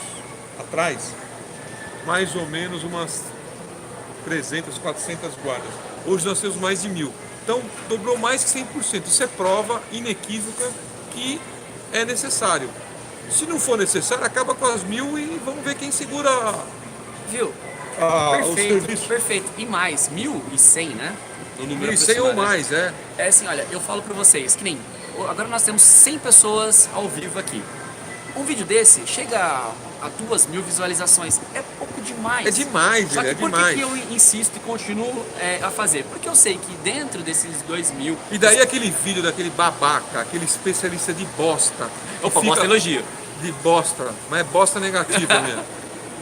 atrás, mais ou menos umas 300, 400 guardas. Hoje nós temos mais de 1.000. Então, dobrou mais que 100%. Isso é prova inequívoca que é necessário. Se não for necessário, acaba com as 1.000 e vamos ver quem segura. Viu? O Perfeito, serviço. perfeito. E mais, 1.100, né? No número 1.100 ou aproximado. mais, é. É assim, olha, eu falo pra vocês, que nem... Agora nós temos 100 pessoas ao vivo aqui. Um vídeo desse chega a 2.000 visualizações. É pouco demais. É demais, Só que é por demais. que eu insisto e continuo a fazer? Porque eu sei que dentro desses 2.000... E daí aquele vídeo daquele babaca, aquele especialista de bosta. que Opa, fica- bosta elogio. De bosta, mas é bosta negativa mesmo.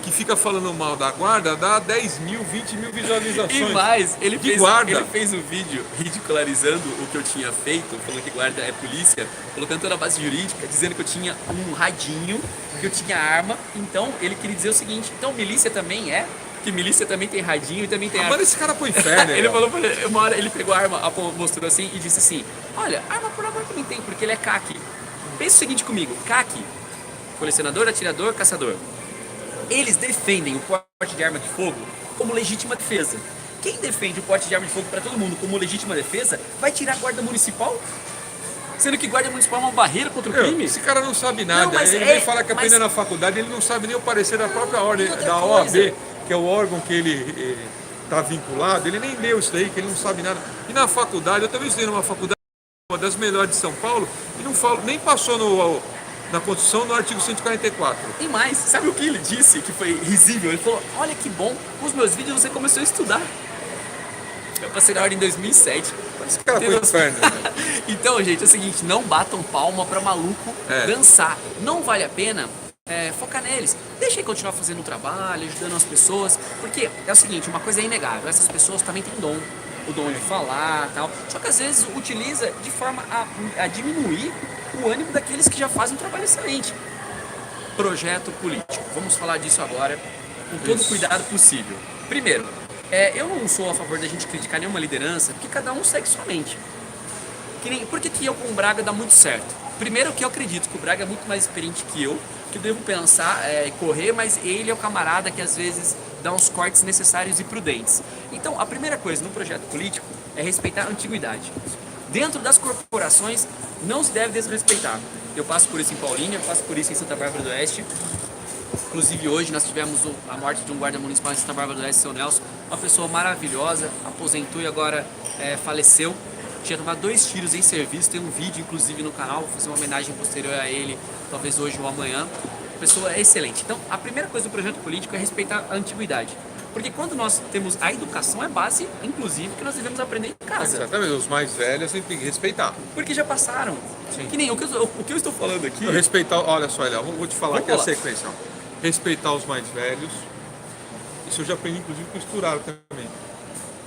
Que fica falando mal da guarda, dá 10.000, 20.000 visualizações. E mais, ele De fez, guarda. ele fez um vídeo ridicularizando o que eu tinha feito, falando que guarda é polícia, colocando toda a base jurídica, dizendo que eu tinha um radinho, que eu tinha arma. Então ele queria dizer o seguinte: então milícia também é? Que milícia também tem radinho e também tem arma. Manda esse cara pro inferno, Ele Léo. falou, uma hora ele pegou a arma, mostrou assim e disse assim: olha, arma por arma também tem, porque ele é CAC. Pensa o seguinte comigo: CAC, colecionador, atirador, caçador. Eles defendem o porte de arma de fogo como legítima defesa. Quem defende o porte de arma de fogo para todo mundo como legítima defesa vai tirar a guarda municipal? Sendo que guarda municipal é uma barreira contra o crime? Esse cara não sabe nada. Não, mas ele é- vem falar que aprendeu mas- na faculdade, ele não sabe nem o parecer da própria ordem, E outra da coisa. OAB, que é o órgão que ele está vinculado. Ele nem leu isso daí, que ele não sabe nada. E na faculdade, eu também estudei numa faculdade, uma das melhores de São Paulo, e não falo, nem passou na Constituição no artigo 144. E mais, sabe o que ele disse que foi risível? Ele falou: olha que bom, com os meus vídeos você começou a estudar. Eu passei na ordem em 2007. Esse cara foi Entendeu? inferno. Então, gente, é o seguinte, não batam palma pra maluco É. dançar. Não vale a pena focar neles. Deixa ele continuar fazendo o trabalho, ajudando as pessoas. Porque é o seguinte, uma coisa é inegável, essas pessoas também têm dom. O dom de falar e tal. Só que às vezes utiliza de forma a diminuir o ânimo daqueles que já fazem um trabalho excelente. Projeto político. Vamos falar disso agora com todo o Isso. cuidado possível. Primeiro, eu não sou a favor da gente criticar nenhuma liderança, porque cada um segue sua mente. Por que eu com o Braga dá muito certo? Primeiro que eu acredito que o Braga é muito mais experiente que eu devo pensar e correr, mas ele é o camarada que às vezes dá uns cortes necessários e prudentes. Então, a primeira coisa no projeto político é respeitar a antiguidade. Dentro das corporações, não se deve desrespeitar. Eu passo por isso em Paulínia, eu passo por isso em Santa Bárbara do Oeste. Inclusive hoje nós tivemos a morte de um guarda municipal em Santa Bárbara do Oeste, seu Nelson, uma pessoa maravilhosa, aposentou e agora faleceu. Tinha tomado 2 tiros em serviço, tem um vídeo inclusive no canal, vou fazer uma homenagem posterior a ele, talvez hoje ou amanhã. A pessoa é excelente. Então, a primeira coisa do projeto político é respeitar a antiguidade. Porque quando nós temos a educação, é base, inclusive, que nós devemos aprender em casa. Exatamente, os mais velhos tem que respeitar. Porque já passaram. Sim. Que nem o que eu estou falando aqui. Respeitar, olha só, Léo, vou te falar Vamos aqui a lá. sequência. Ó. Respeitar os mais velhos. Isso eu já aprendi, inclusive, com o Esturaro também.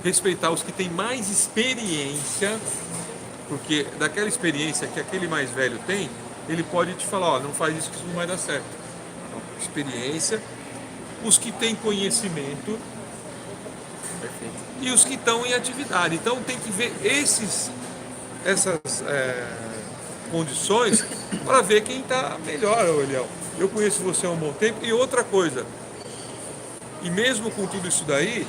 Respeitar os que têm mais experiência, porque daquela experiência que aquele mais velho tem, ele pode te falar, ó, não faz isso que isso não vai dar certo. Então, experiência. Os que têm conhecimento Perfeito. e os que estão em atividade. Então tem que ver essas condições para ver quem está melhor, Léo. Eu conheço você há um bom tempo. E outra coisa, e mesmo com tudo isso daí,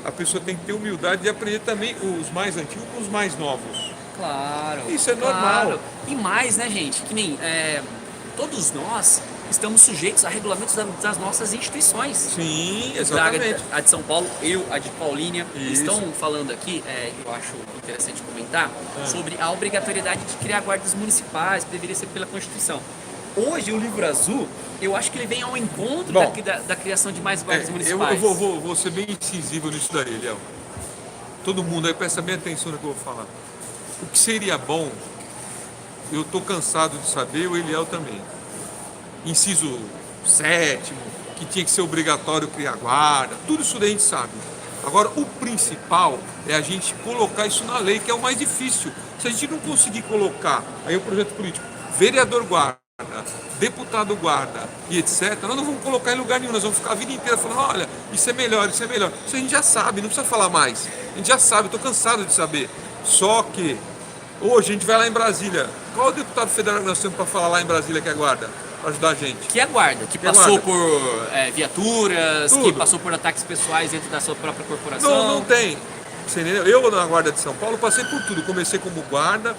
a pessoa tem que ter humildade de aprender também os mais antigos com os mais novos. Claro. Isso é normal. Claro. E mais, né, gente? Que nem todos nós estamos sujeitos a regulamentos das nossas instituições. Sim, Braga, exatamente. a de São Paulo, a de Paulínia, Isso. estão falando aqui, eu acho interessante comentar, sobre a obrigatoriedade de criar guardas municipais, que deveria ser pela Constituição. Hoje, o livro azul, eu acho que ele vem ao encontro Bom, da criação de mais guardas Eu municipais. vou ser bem incisivo nisso daí, Léo. Todo mundo aí presta bem atenção no que eu vou falar. O que seria bom, eu estou cansado de saber, o Eliel também. inciso 7º, que tinha que ser obrigatório criar guarda, tudo isso daí a gente sabe. Agora, o principal é a gente colocar isso na lei, que é o mais difícil. Se a gente não conseguir colocar, aí o projeto político, vereador guarda, deputado guarda e etc., nós não vamos colocar em lugar nenhum, nós vamos ficar a vida inteira falando, olha, isso é melhor, isso é melhor. Isso a gente já sabe, não precisa falar mais. A gente já sabe, estou cansado de saber. Só que, hoje a gente vai lá em Brasília. Qual é o deputado federal que nós temos para falar lá em Brasília que é guarda? Para ajudar a gente? Que é guarda, que passou por viaturas, que passou por ataques pessoais dentro da sua própria corporação. Não tem. Você entendeu? Eu, na Guarda de São Paulo, passei por tudo. Comecei como guarda,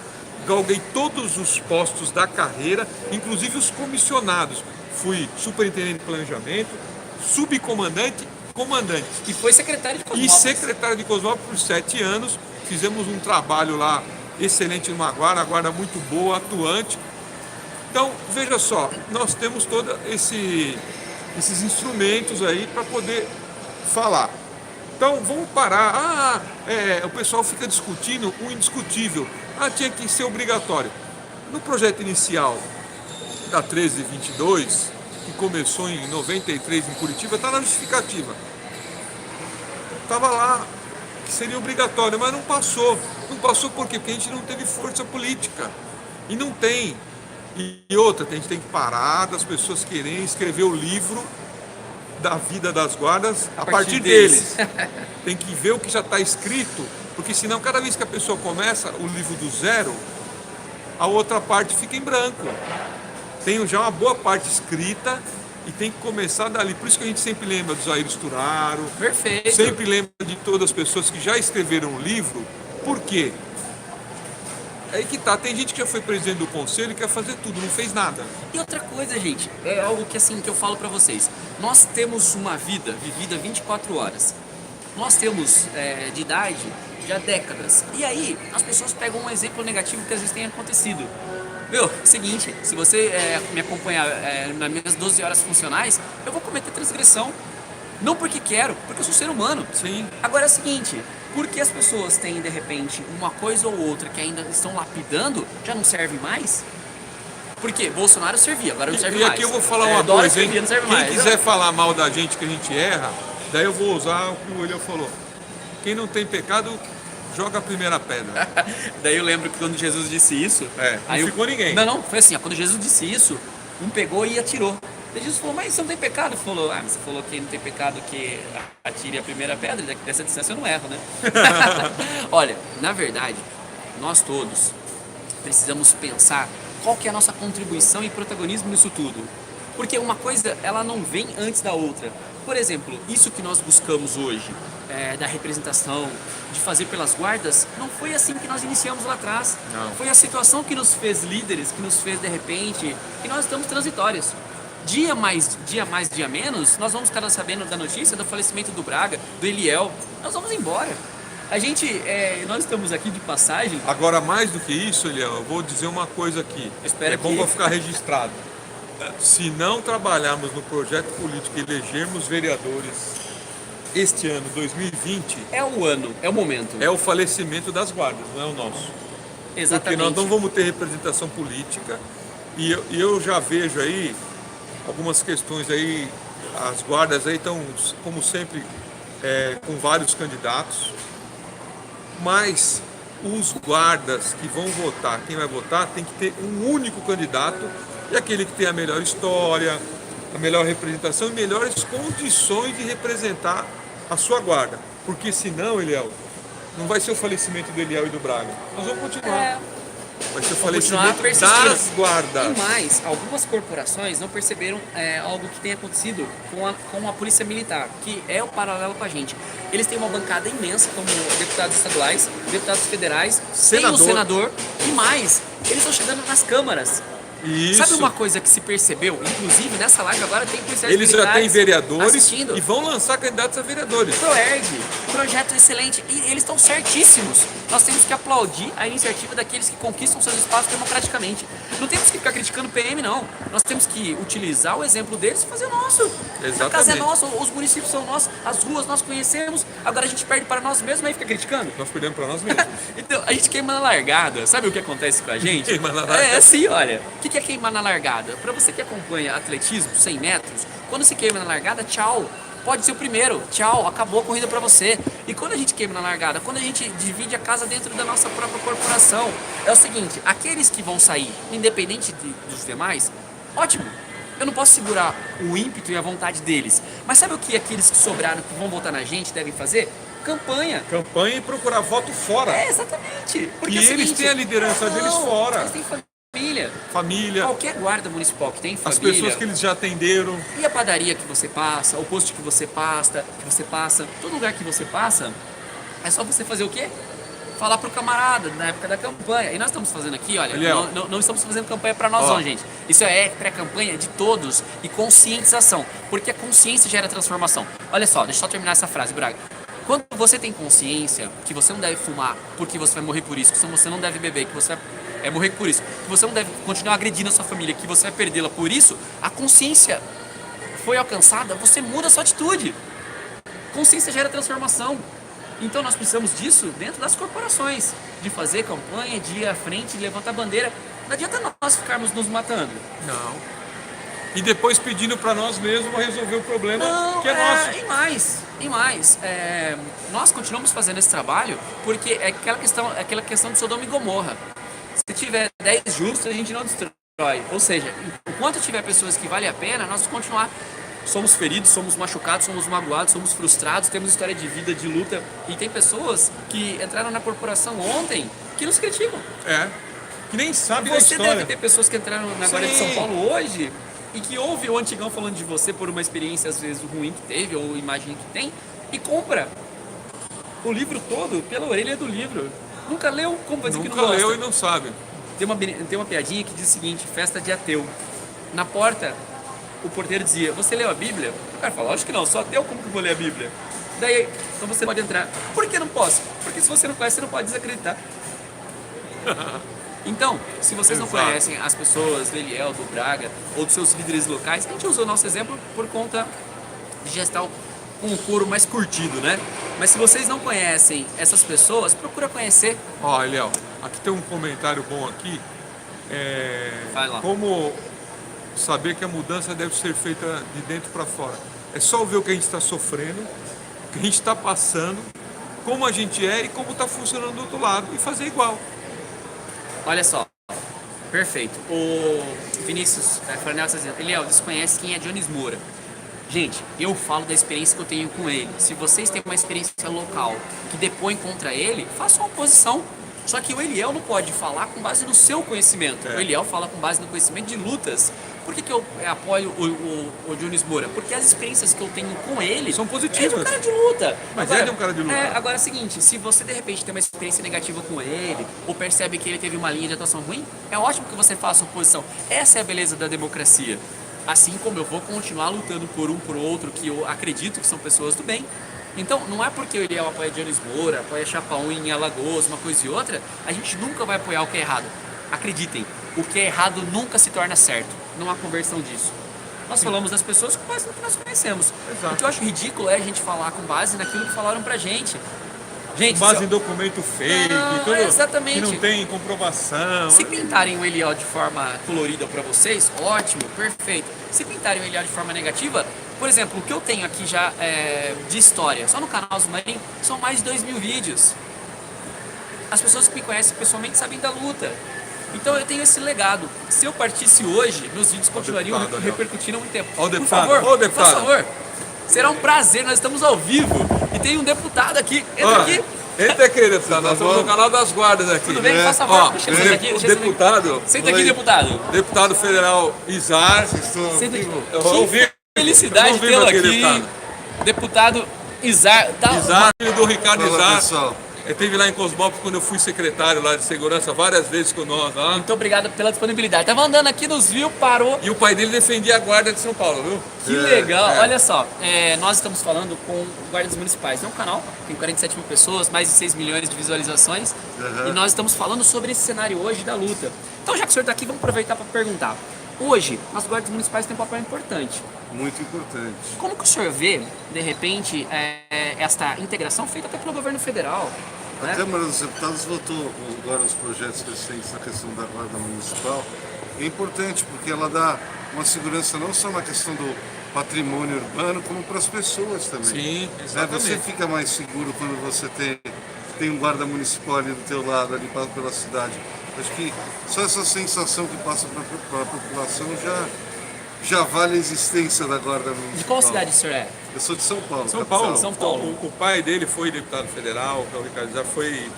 galguei todos os postos da carreira, inclusive os comissionados. Fui superintendente de planejamento, subcomandante, comandante. E foi secretário de Cosmópolis. E secretário de Cosmópolis por 7 anos. Fizemos um trabalho lá excelente numa guarda muito boa, atuante. Então, veja só, nós temos todos esses instrumentos aí para poder falar. Então, vamos parar. O pessoal fica discutindo o indiscutível. Tinha que ser obrigatório. No projeto inicial da 1322, que começou em 93 em Curitiba, está na justificativa. Estava lá que seria obrigatório, mas não passou. Não passou por quê? Porque a gente não teve força política. E não tem. E outra, a gente tem que parar das pessoas quererem escrever o livro da vida das guardas a partir deles. Tem que ver o que já está escrito, porque senão cada vez que a pessoa começa o livro do zero, a outra parte fica em branco. Tem já uma boa parte escrita e tem que começar dali. Por isso que a gente sempre lembra do Jair Sturaro. Perfeito. Sempre lembra de todas as pessoas que já escreveram o livro. Por quê? Aí que tá, tem gente que já foi presidente do conselho e quer fazer tudo, não fez nada. E outra coisa, gente, é algo que assim que eu falo pra vocês. Nós temos uma vida vivida 24 horas. Nós temos de idade já décadas. E aí, as pessoas pegam um exemplo negativo que às vezes tem acontecido. Seguinte, se você me acompanhar nas minhas 12 horas funcionais, eu vou cometer transgressão. Não porque quero, porque eu sou ser humano. Sim. Agora é o seguinte, porque as pessoas têm, de repente, uma coisa ou outra que ainda estão lapidando, já não serve mais? Porque Bolsonaro servia, agora não serve mais. E aqui eu vou falar uma coisa, hein? Servia, não serve Quem mais. quiser falar mal da gente, que a gente erra, daí eu vou usar o que o William falou. Quem não tem pecado, joga a primeira pedra. Daí eu lembro que quando Jesus disse isso... não ficou ninguém. Não, foi assim, quando Jesus disse isso, um pegou e atirou. Daí Jesus falou, mas você não tem pecado? Ele falou, mas você falou que não tem pecado que atire a primeira pedra, dessa distância eu não erro, né? Olha, na verdade, nós todos precisamos pensar qual que é a nossa contribuição e protagonismo nisso tudo. Porque uma coisa, ela não vem antes da outra. Por exemplo, isso que nós buscamos hoje, da representação, de fazer pelas guardas, não foi assim que nós iniciamos lá atrás. Não. Foi a situação que nos fez líderes, que nos fez de repente, que nós estamos transitórios. Dia mais, dia menos, nós vamos estar sabendo da notícia do falecimento do Braga, do Eliel. Nós vamos embora. A gente, nós estamos aqui de passagem. Agora, mais do que isso, Eliel, eu vou dizer uma coisa aqui. Espero bom para ficar registrado. Se não trabalharmos no projeto político e elegermos vereadores este ano, 2020... É o ano, é o momento. É o falecimento das guardas, não é o nosso. Exatamente. Porque nós não vamos ter representação política. E eu já vejo aí algumas questões aí, as guardas aí estão, como sempre, com vários candidatos, mas os guardas que vão votar, quem vai votar, tem que ter um único candidato, e aquele que tem a melhor história, a melhor representação e melhores condições de representar a sua guarda. Porque senão, Eliel, não vai ser o falecimento do Eliel e do Braga. Nós vamos continuar. Vai ser o falecimento das guardas. E mais, algumas corporações não perceberam algo que tem acontecido com a Polícia Militar, que é o paralelo com a gente. Eles têm uma bancada imensa, como deputados estaduais, deputados federais, tem o senador e mais. Eles estão chegando nas câmaras. Isso. Sabe uma coisa que se percebeu? Inclusive, nessa live agora tem policiais militares. Eles já têm vereadores assistindo. E vão lançar candidatos a vereadores. ProErd, projeto excelente. E eles estão certíssimos. Nós temos que aplaudir a iniciativa daqueles que conquistam seus espaços democraticamente. Não temos que ficar criticando o PM, não. Nós temos que utilizar o exemplo deles e fazer o nosso. Exatamente. A casa é nossa, os municípios são nossos, as ruas nós conhecemos. Agora a gente perde para nós mesmos e fica criticando. Nós perdemos para nós mesmos. Então, a gente queima na largada. Sabe o que acontece com a gente? Queima na largada. É assim, olha. O que que é queimar na largada? Para você que acompanha atletismo, 100 metros, quando se queima na largada, tchau. Pode ser o primeiro, tchau, acabou a corrida para você. E quando a gente queima na largada, quando a gente divide a casa dentro da nossa própria corporação, é o seguinte, aqueles que vão sair, independente dos demais, ótimo. Eu não posso segurar o ímpeto e a vontade deles. Mas sabe o que aqueles que sobraram, que vão votar na gente, devem fazer? Campanha. Campanha e procurar voto fora. É, exatamente. Porque E é o eles seguinte, têm a liderança deles fora. Eles têm família. Família, Qualquer guarda municipal que tem as família. pessoas que eles já atenderam. E a padaria que você passa, o posto que você passa, todo lugar que você passa, é só você fazer o quê? Falar pro camarada na época da campanha. E nós estamos fazendo aqui, olha, Eliel. não estamos fazendo campanha para nós, Ó. não, gente. Isso é pré-campanha de todos e conscientização, porque a consciência gera transformação. Olha só, deixa eu só terminar essa frase, Braga. Quando você tem consciência que você não deve fumar porque você vai morrer por isso, que você não deve beber, que você vai morrer por isso, que você não deve continuar agredindo a sua família, que você vai perdê-la por isso, a consciência foi alcançada, você muda a sua atitude. Consciência gera transformação. Então nós precisamos disso dentro das corporações, de fazer campanha, de ir à frente, de levantar bandeira. Não adianta nós ficarmos nos matando. Não. E depois pedindo para nós mesmos resolver o problema Não, que é nosso. E mais, nós continuamos fazendo esse trabalho porque é aquela questão de Sodoma e Gomorra. Se tiver 10 justos, a gente não destrói. Ou seja, enquanto tiver pessoas que valem a pena, nós vamos continuar. Somos feridos, somos machucados, somos magoados, somos frustrados, temos história de vida, de luta. E tem pessoas que entraram na corporação ontem que nos criticam. É. Que nem sabe da Você história. deve ter pessoas que entraram na Guarda de São Sim. Paulo hoje e que ouve o Antigão falando de você por uma experiência às vezes ruim que teve ou imagem que tem e compra o livro todo pela orelha do livro. Nunca leu? Como vai dizer que não Nunca gosta? leu e não sabe. Tem uma piadinha que diz o seguinte: festa de ateu. Na porta, o porteiro dizia: você leu a Bíblia? O cara fala: acho que não, só ateu, como que eu vou ler a Bíblia? Daí, então você pode entrar. Por que não posso? Porque se você não conhece, você não pode desacreditar. Então, se vocês não Exato. conhecem as pessoas do Eliel, do Braga ou dos seus líderes locais, a gente usa o nosso exemplo por conta de já estar com um couro mais curtido, né? Mas se vocês não conhecem essas pessoas, procura conhecer. Ó, Eliel, aqui tem um comentário bom aqui. Vai lá. Como saber que a mudança deve ser feita de dentro para fora. É só ver o que a gente está sofrendo, o que a gente está passando, como a gente é e como está funcionando do outro lado e fazer igual. Olha só, perfeito. O Vinícius Franel está dizendo: Eliel, desconhece quem é Jones Moura. Gente, eu falo da experiência que eu tenho com ele. Se vocês têm uma experiência local que depõe contra ele, façam oposição. Só que o Eliel não pode falar com base no seu conhecimento. O Eliel fala com base no conhecimento de lutas. Por que eu apoio o Jones Moura? Porque as experiências que eu tenho com ele São positivas. é de um cara de luta. Mas é de um cara de luta. Agora é o seguinte, se você de repente tem uma experiência negativa com ele, ou percebe que ele teve uma linha de atuação ruim, é ótimo que você faça oposição. Essa é a beleza da democracia. Assim como eu vou continuar lutando por um por outro, que eu acredito que são pessoas do bem. Então, não é porque o Eliel apoia Jones Moura, apoia Chapaú em Alagoas, uma coisa e outra, a gente nunca vai apoiar o que é errado. Acreditem, o que é errado nunca se torna certo. Não há conversão disso. Nós falamos das pessoas com base no que nós conhecemos. Exato. O que eu acho ridículo é a gente falar com base naquilo que falaram pra gente. Gente, Com base se- em documento fake, Não, tudo exatamente. que não tem comprovação. Se pintarem o Eliel de forma colorida pra vocês, ótimo, perfeito. Se pintarem o Eliel de forma negativa, por exemplo, o que eu tenho aqui já de história, só no canal Zumarim, são mais de 2.000 vídeos. As pessoas que me conhecem pessoalmente sabem da luta. Então eu tenho esse legado. Se eu partisse hoje, meus vídeos continuariam deputado, Eliel. repercutindo há muito tempo. Ó o Por deputado, favor, ó o deputado. por favor. Será um prazer, nós estamos ao vivo. E tem um deputado aqui. Entra Ó, aqui. entra aqui, deputado. Nós estamos no canal das guardas aqui. Tudo bem? Faça favor. Ó, Deixa eu sentar aqui. o Deixa eu sentar aqui. deputado, Senta aqui, deputado. deputado federal Izar. Senta aqui. Eu vou ouvir. Que felicidade Eu vou tê-lo ouvir aqui. deputado. Deputado Izar. Tá, Izar, filho do Ricardo Fala, Izar. pessoal. Ele esteve lá em Cosmópolis quando eu fui secretário lá de segurança várias vezes com nós lá. Muito obrigado pela disponibilidade. Tava andando aqui, nos viu, parou. E o pai dele defendia a guarda de São Paulo, viu? Que legal. Olha só, nós estamos falando com guardas municipais. É um canal, tem 47 mil pessoas, mais de 6 milhões de visualizações. E nós estamos falando sobre esse cenário hoje da luta. Então, já que o senhor está aqui, vamos aproveitar para perguntar. Hoje, as guardas municipais têm um papel importante. Muito importante. Como que o senhor vê, de repente, esta integração feita até pelo governo federal? A né? Câmara dos Deputados votou agora os projetos recentes na questão da Guarda Municipal. É importante porque ela dá uma segurança não só na questão do patrimônio urbano, como para as pessoas também. Sim, Né? exatamente. Você fica mais seguro quando você tem um guarda municipal ali do teu lado, ali pela cidade. Acho que só essa sensação que passa para a população já vale a existência da Guarda Municipal. De qual cidade o senhor é? Eu sou de São Paulo. São capital. Paulo. São Paulo. O pai dele foi deputado federal, o Ricardo já foi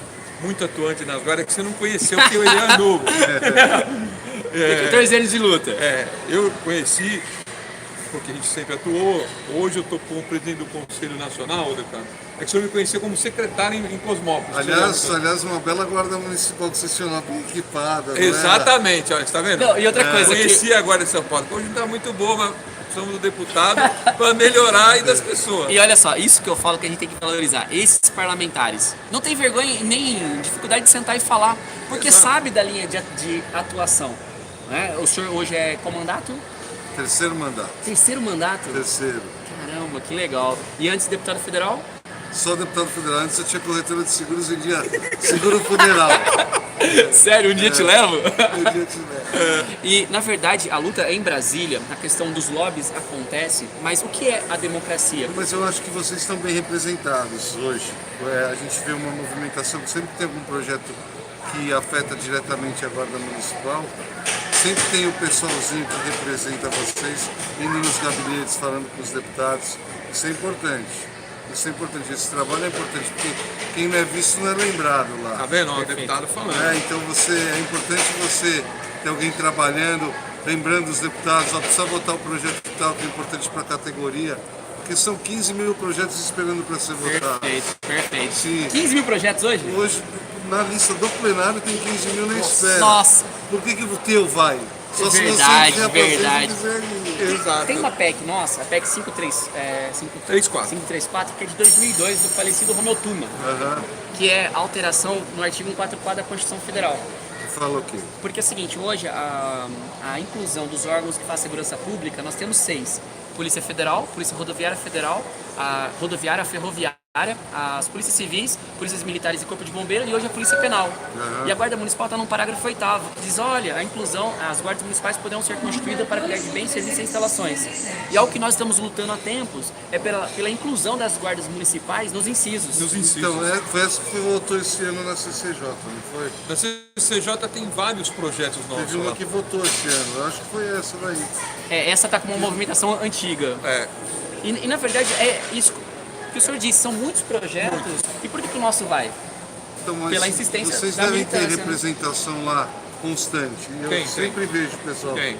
muito atuante nas guardas, que você não conheceu porque ele era novo. Tem 14 anos de luta. Eu conheci porque a gente sempre atuou. Hoje eu estou como presidente do Conselho Nacional, deputado. É que o senhor me conhecia como secretário em Cosmópolis. Aliás, uma bela guarda municipal que vocês tinham lá bem equipada. não era? Exatamente, olha, você está vendo? Não, e outra coisa que... Conheci a Guarda de São Paulo, que hoje não está muito boa, mas precisamos do deputado para melhorar e das pessoas. E olha só, isso que eu falo que a gente tem que valorizar. Esses parlamentares não tem vergonha nem dificuldade de sentar e falar, porque Exato. sabe da linha de atuação. Né? O senhor hoje é qual mandato? Terceiro mandato. Terceiro mandato? Terceiro. Caramba, que legal. E antes deputado federal? Só deputado federal. Antes eu tinha corretora de seguros e vendia seguro funeral. Sério, um dia te levo? Um dia eu te levo. E, na verdade, a luta em Brasília, a questão dos lobbies acontece, mas o que é a democracia? Mas eu acho que vocês estão bem representados hoje. A gente vê uma movimentação, sempre tem algum projeto que afeta diretamente a Guarda Municipal. Sempre tem o pessoalzinho que representa vocês, indo nos gabinetes, falando com os deputados. Isso é importante. Isso é importante. Esse trabalho é importante, porque quem não é visto não é lembrado lá. Tá vendo? Ó, o Perfeito. deputado falando. Então é importante você ter alguém trabalhando, lembrando os deputados, ó, precisa votar o projeto tal, que é importante para a categoria, porque são 15 mil projetos esperando para ser votado. Perfeito, perfeito. Sim. 15 mil projetos hoje? Hoje, na lista do plenário, tem 15 mil na espera. Nossa. Por que o teu vai? Só se Verdade, você quiser verdade. Exato. Tem uma PEC nossa, a PEC 534, que é de 2002, do falecido Romeu Tuma, que é alteração no artigo 144 da Constituição Federal. Fala o quê? Porque é o seguinte, hoje a inclusão dos órgãos que fazem segurança pública, nós temos 6. Polícia Federal, Polícia Rodoviária Federal, a Rodoviária Ferroviária, as polícias civis, polícias militares e corpo de bombeiro, e hoje a polícia penal. E a Guarda Municipal está no parágrafo 8º, que diz, olha, a inclusão, as guardas municipais poderão ser constituídas para cuidar de bens, serviços e instalações. E algo que nós estamos lutando há tempos é pela inclusão das guardas municipais nos incisos. Nos incisos. Então, foi essa que votou esse ano na CCJ, não foi? Na CCJ tem vários projetos nossos Teve uma lá. que votou esse ano, eu acho que foi essa daí. Essa está com uma movimentação antiga. E na verdade é isso que o senhor disse, são muitos projetos. E por que o nosso vai? Então, mas Pela insistência vocês da devem ter militância, né? representação lá constante. Eu Tem. sempre vejo, pessoal. Tem.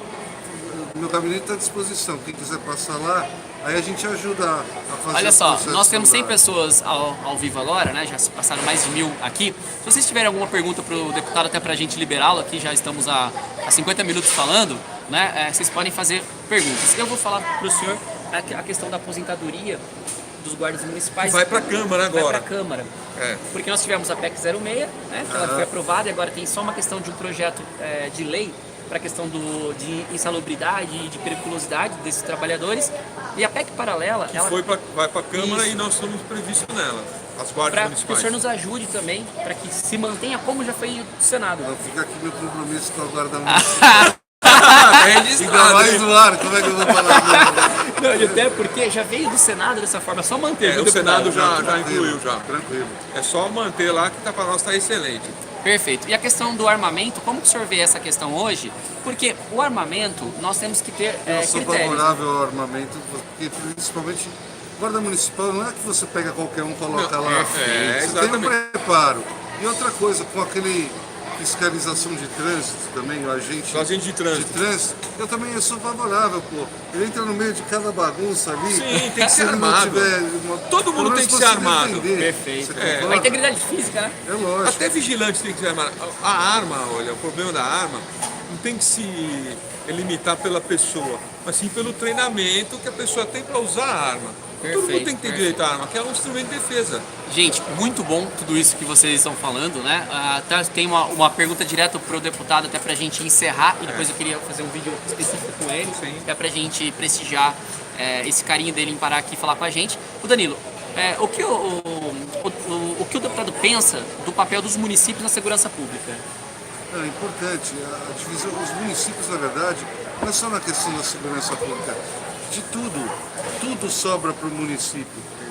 Meu gabinete está à disposição. Quem quiser passar lá, aí a gente ajuda a fazer Olha os só, processos nós temos 100 lá. pessoas ao vivo agora, né? Já se passaram mais de 1000 aqui. Se vocês tiverem alguma pergunta para o deputado, até para a gente liberá-lo aqui, já estamos há 50 minutos falando, né? Vocês podem fazer perguntas. Eu vou falar para o senhor a questão da aposentadoria dos guardas municipais. Vai para a Câmara Vai agora. para a Câmara. É. Porque nós tivemos a PEC 06, né? Que ela foi aprovada e agora tem só uma questão de um projeto de lei para a questão de insalubridade e de periculosidade desses trabalhadores. E a PEC paralela, ela Vai para a Câmara Isso. e nós estamos previstos nela. As guardas para que o municipais. senhor nos ajude também, para que se mantenha como já foi do Senado. Então fica aqui meu compromisso com a Guarda Municipal. Tá Ainda registrado, mais hein? no ar, como é que eu vou falar? Não, e até porque já veio do Senado dessa forma, é só manter. viu, O deputado? Senado já Tranquilo, incluiu já. Tranquilo. É só manter lá que para nós está excelente. Perfeito. E a questão do armamento, como que o senhor vê essa questão hoje? Porque o armamento, nós temos que ter Eu sou critérios. favorável ao armamento, porque principalmente Guarda Municipal não é que você pega qualquer um e coloca lá. Você tem um exatamente. preparo. E outra coisa, com aquele fiscalização de trânsito também, o agente, O agente de trânsito. eu também sou favorável, pô. Ele entra no meio de cada bagunça ali. Sim, tem que se ser ele não armado. tiver Todo mundo pelo menos tem que pra ser se armado. defender. Perfeito. Você É. concorda? A integridade física, né? É lógico. Até vigilante tem que ser armado. A arma, olha, o problema da arma não tem que se limitar pela pessoa, mas sim pelo treinamento que a pessoa tem para usar a arma. Todo mundo Perfeito, tem que ter perfeito. direito à arma, que é um instrumento de defesa. Gente, muito bom tudo isso que vocês estão falando, né? Até tem uma pergunta direta para o deputado, até para a gente encerrar, e depois eu queria fazer um vídeo específico com ele, Sim. até para a gente prestigiar esse carinho dele em parar aqui e falar com a gente. O Danilo, o que o deputado pensa do papel dos municípios na segurança pública? É importante. A divisão, os municípios, na verdade, não é só na questão da segurança pública. De tudo sobra para o município.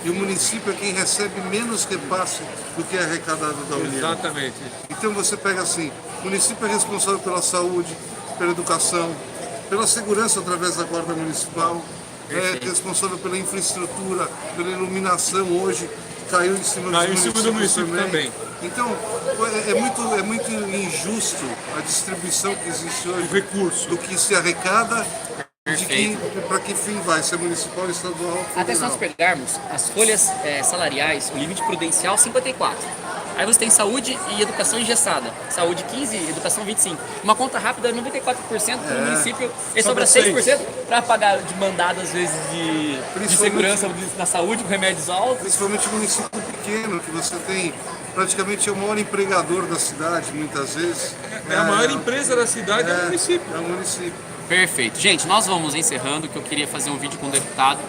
E o município é quem recebe menos repasse do que é arrecadado da União. Exatamente. Então você pega assim, o município é responsável pela saúde, pela educação, pela segurança através da Guarda Municipal, é responsável pela infraestrutura, pela iluminação hoje, caiu em cima do município também. Então, é muito injusto a distribuição que existe hoje O recurso. do que se arrecada, Perfeito. para que fim vai, se é municipal, estadual ou Até se nós federal. pegarmos as folhas salariais, o limite prudencial 54. Aí você tem saúde e educação engessada. Saúde 15, educação 25. Uma conta rápida, 94% do município e sobra 6% para pagar de mandado, às vezes, de segurança na saúde, com remédios altos. Principalmente município pequeno, que você tem praticamente é o maior empregador da cidade, muitas vezes. É a maior empresa da cidade, é o município. É o município. Perfeito. Gente, nós vamos encerrando, que eu queria fazer um vídeo com o deputado.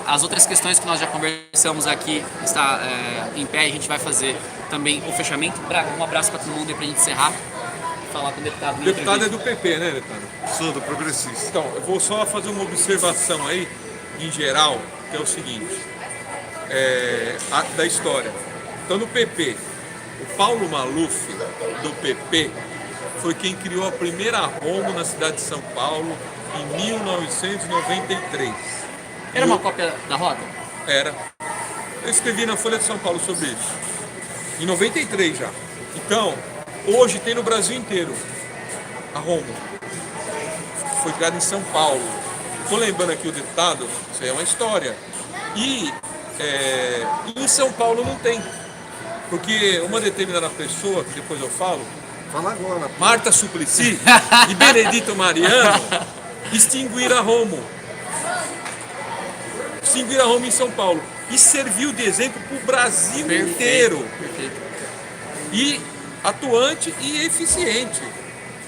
As outras questões que nós já conversamos aqui está em pé, a gente vai fazer também o fechamento. Braga, um abraço para todo mundo aí pra gente encerrar. Falar com o deputado. O deputado é do PP, né, deputado? Sou do progressista. Então, eu vou só fazer uma observação aí, em geral, que é o seguinte, da história. Então, no PP, o Paulo Maluf, do PP, foi quem criou a primeira Romo na cidade de São Paulo em 1993. Era uma cópia da rota? Era. Eu escrevi na Folha de São Paulo sobre isso. Em 93 já. Então, hoje tem no Brasil inteiro a Romo. Foi criada em São Paulo. Estou lembrando aqui o deputado, isso aí é uma história. E em São Paulo não tem. Porque uma determinada pessoa, que depois eu falo, Fala agora. Marta Suplicy e Benedito Mariano, extinguiram a Romo. Extinguiram a Romo em São Paulo. E serviu de exemplo para o Brasil inteiro. Perfeito. E atuante e eficiente.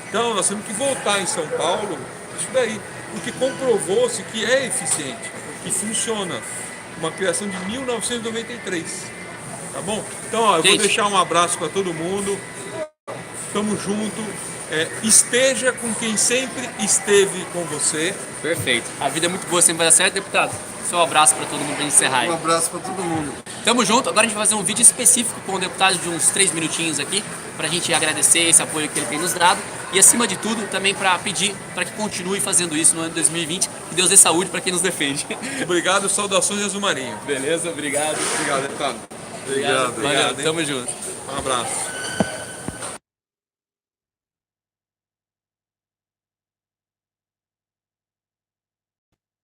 Então nós temos que voltar em São Paulo, isso daí, porque comprovou-se que é eficiente, que funciona. Uma criação de 1993. Tá bom? Então, ó, eu vou deixar um abraço para todo mundo. Tamo junto. Esteja com quem sempre esteve com você. Perfeito. A vida é muito boa, sempre vai dar certo, deputado. Seu abraço para todo mundo pra gente encerrar aí. Um abraço para todo mundo. Tamo junto. Agora a gente vai fazer um vídeo específico com o deputado de uns 3 minutinhos aqui, pra gente agradecer esse apoio que ele tem nos dado e, acima de tudo, também para pedir para que continue fazendo isso no ano de 2020. Que Deus dê saúde para quem nos defende. Obrigado, saudações Azul Marinho. Beleza? Obrigado. Obrigado, deputado. Obrigado. Valeu, tamo junto. Um abraço.